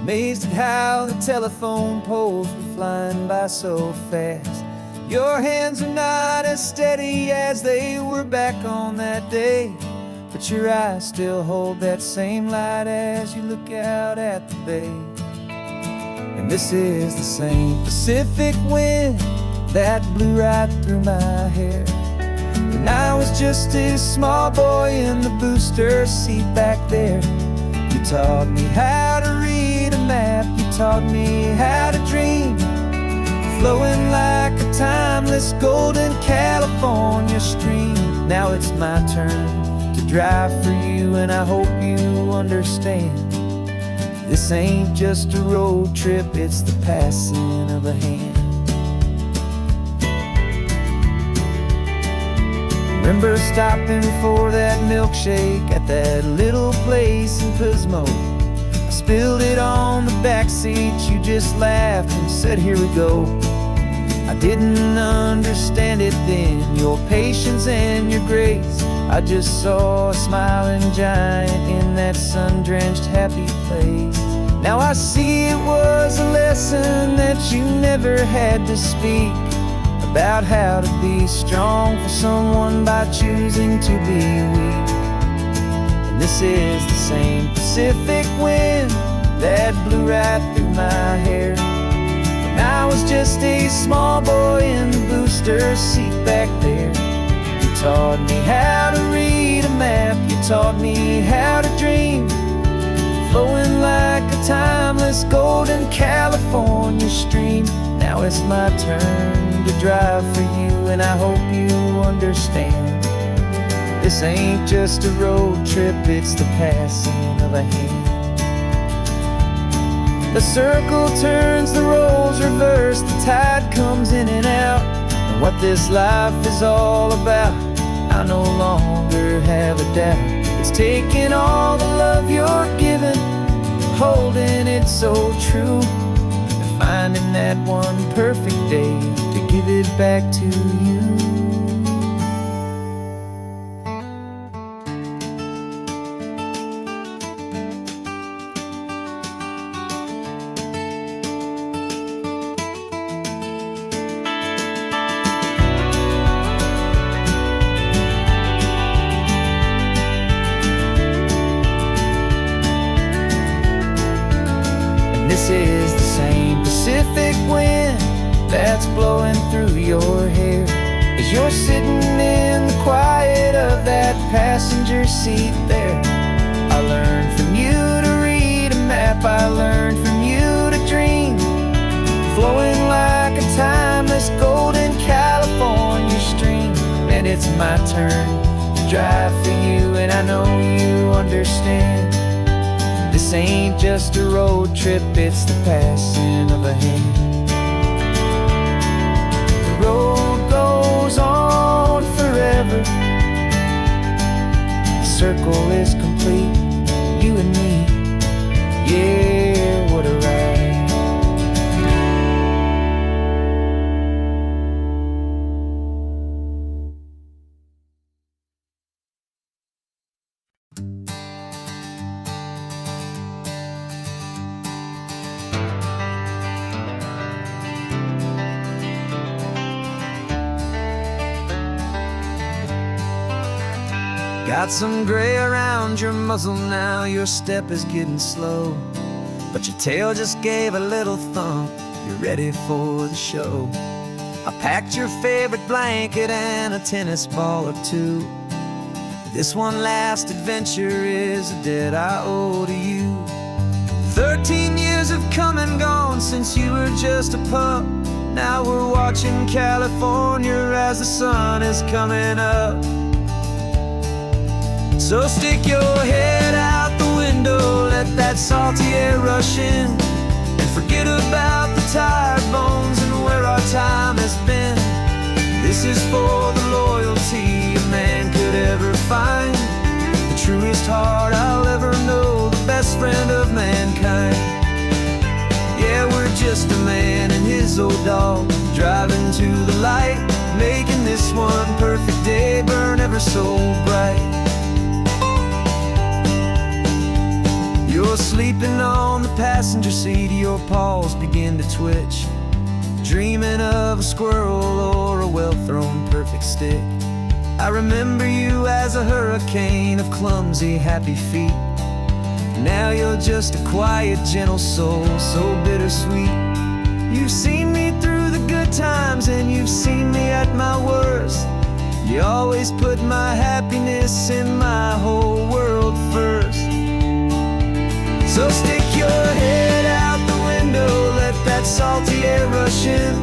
amazed at how the telephone poles were flying by so fast. Your hands are not as steady as they were back on that day, but your eyes still hold that same light as you look out at the bay. And this is the same Pacific wind that blew right through my hair when I was just a small boy in the booster seat back there. You taught me how to read a map, you taught me how to dream, flowing like a timeless golden California stream. Now it's my turn to drive for you, and I hope you understand. This ain't just a road trip, it's the passing of a hand. Remember stopping for that milkshake at that little place in Pismo? I spilled it on the back seat, you just laughed and said, "Here we go." I didn't understand it then, your patience and your grace. I just saw a smiling giant in that sun-drenched happy place. Now I see it was a lesson that you never had to speak, about how to be strong for someone by choosing to be weak. And this is the same Pacific wind that blew right through my hair when I was just a small boy in the booster seat back there. You taught me how to read a map, you taught me how to dream, flowing like a timeless golden California stream. Now it's my turn to drive for you, and I hope you understand. This ain't just a road trip, it's the passing of a hand. The circle turns, the roles reverse, the tide comes in and out. And what this life is all about, I no longer have a doubt. It's taking all the love you're giving, holding it so true, and finding that one perfect day to give it back to you. wind that's blowing through your hair as you're sitting in the quiet of that passenger seat there. I learned from you to read a map, I learned from you to dream, flowing like a timeless golden California stream. And it's my turn to drive for you, and I know you understand. This ain't just a road trip, it's the passing of a hand. The road goes on forever, the circle is complete, you and me, yeah, what a ride. Got some gray around your muzzle now, your step is getting slow, but your tail just gave a little thump, you're ready for the show. I packed your favorite blanket and a tennis ball or two. This one last adventure is a debt I owe to you. 13 years have come and gone since you were just a pup. Now we're watching California as the sun is coming up. So stick your head out the window, let that salty air rush in, and forget about the tired bones and where our time has been. This is for the loyalty a man could ever find, the truest heart I'll ever know, the best friend of mankind. Yeah, we're just a man and his old dog, driving to the light, making this one perfect day burn ever so bright. You're sleeping on the passenger seat, your paws begin to twitch, dreaming of a squirrel or a well-thrown perfect stick. I remember you as a hurricane of clumsy, happy feet. Now you're just a quiet, gentle soul, so bittersweet. You've seen me through the good times and you've seen me at my worst. You always put my happiness in my whole world first. So stick your head out the window, let that salty air rush in,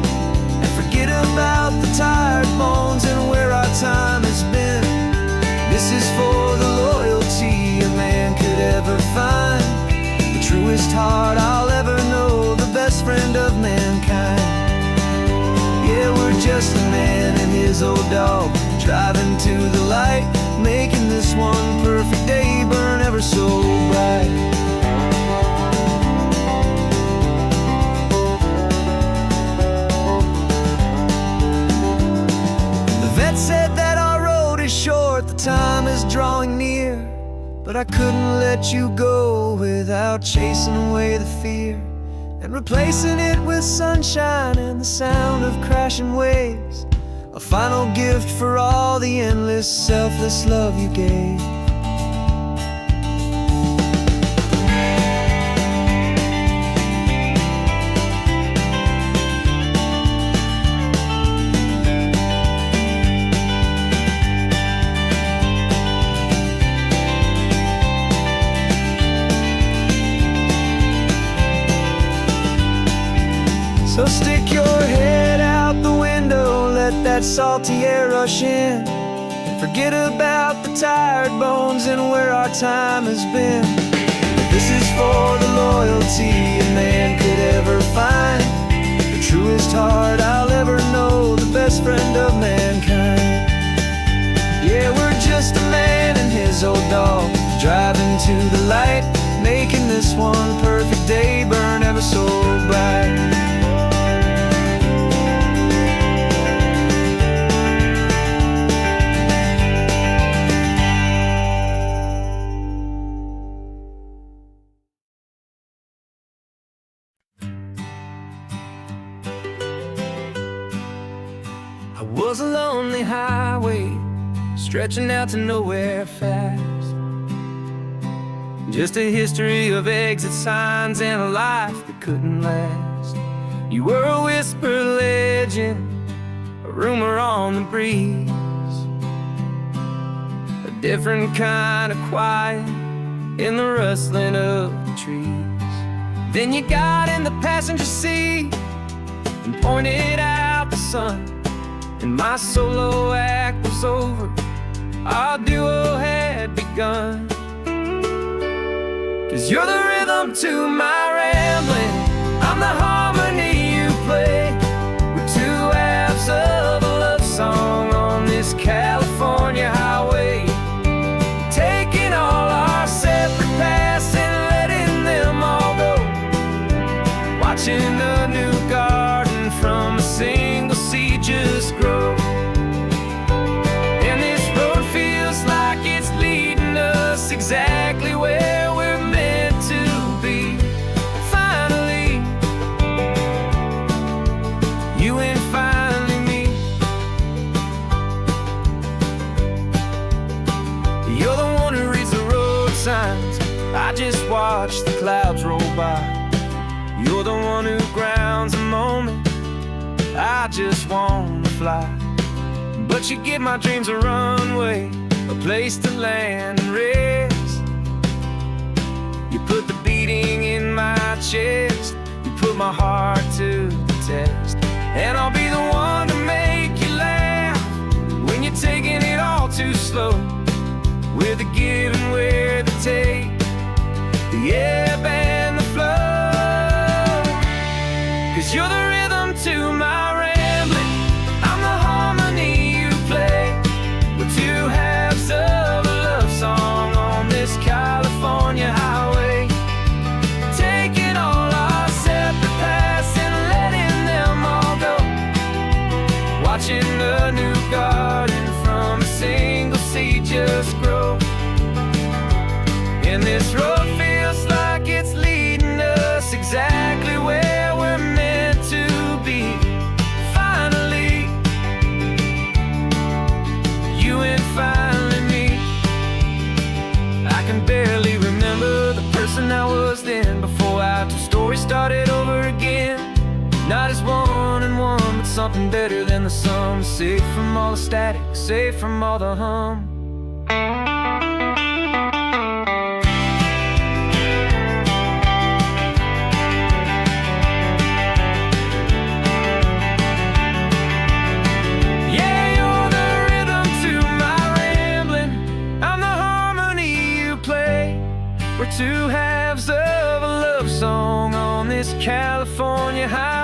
and forget about the tired bones and where our time has been. This is for the loyalty a man could ever find, the truest heart I'll ever know, the best friend of mankind. Yeah, we're just a man and his old dog, driving to the light, making this one perfect day burn ever so bright. Said that our road is short, the time is drawing near, but I couldn't let you go without chasing away the fear and replacing it with sunshine and the sound of crashing waves, a final gift for all the endless, selfless love you gave. So stick your head out the window, let that salty air rush in, and forget about the tired bones and where our time has been. This is for the loyalty a man could ever find, the truest heart I'll ever know, the best friend of mankind. Yeah, we're just a man and his old dog, driving to the light, making this one perfect day burn ever so bright. I was a lonely highway, stretching out to nowhere fast. Just a history of exit signs and a life that couldn't last. You were a whisper legend, a rumor on the breeze, a different kind of quiet in the rustling of the trees. Then you got in the passenger seat and pointed out the sun, and my solo act was over, our duo had begun. 'Cause you're the rhythm to my rambling, I'm the harmony you play. We're two halves of a love song on this California highway, taking all our separate paths and letting them all go, watching a new garden from a single seed just grow. And this road feels like it's leading us exactly where we're meant to be. Finally, you and finally me. You're the one who reads the road signs, I just watch the clouds roll by. You're the one who grounds a moment, I just wanna fly. But you give my dreams a runway, a place to land and rest. You put the beating in my chest, you put my heart to the test. And I'll be the one to make you laugh when you're taking it all too slow, with the give and with the take, the ebb and the flow. 'Cause you're the rhythm to my rambling, I'm the harmony you play. We're two halves of a love song on this California highway, taking all our separate paths and letting them all go, watching a new garden from a single seed just grow. And this road feels like it's leading us exactly where we're meant to be. Finally, you and finally me. I can barely remember the person I was then, before our two stories started over again. Not as one and one, but something better than the sum. Safe from all the static, safe from all the hum. We're two halves of a love song on this California highway.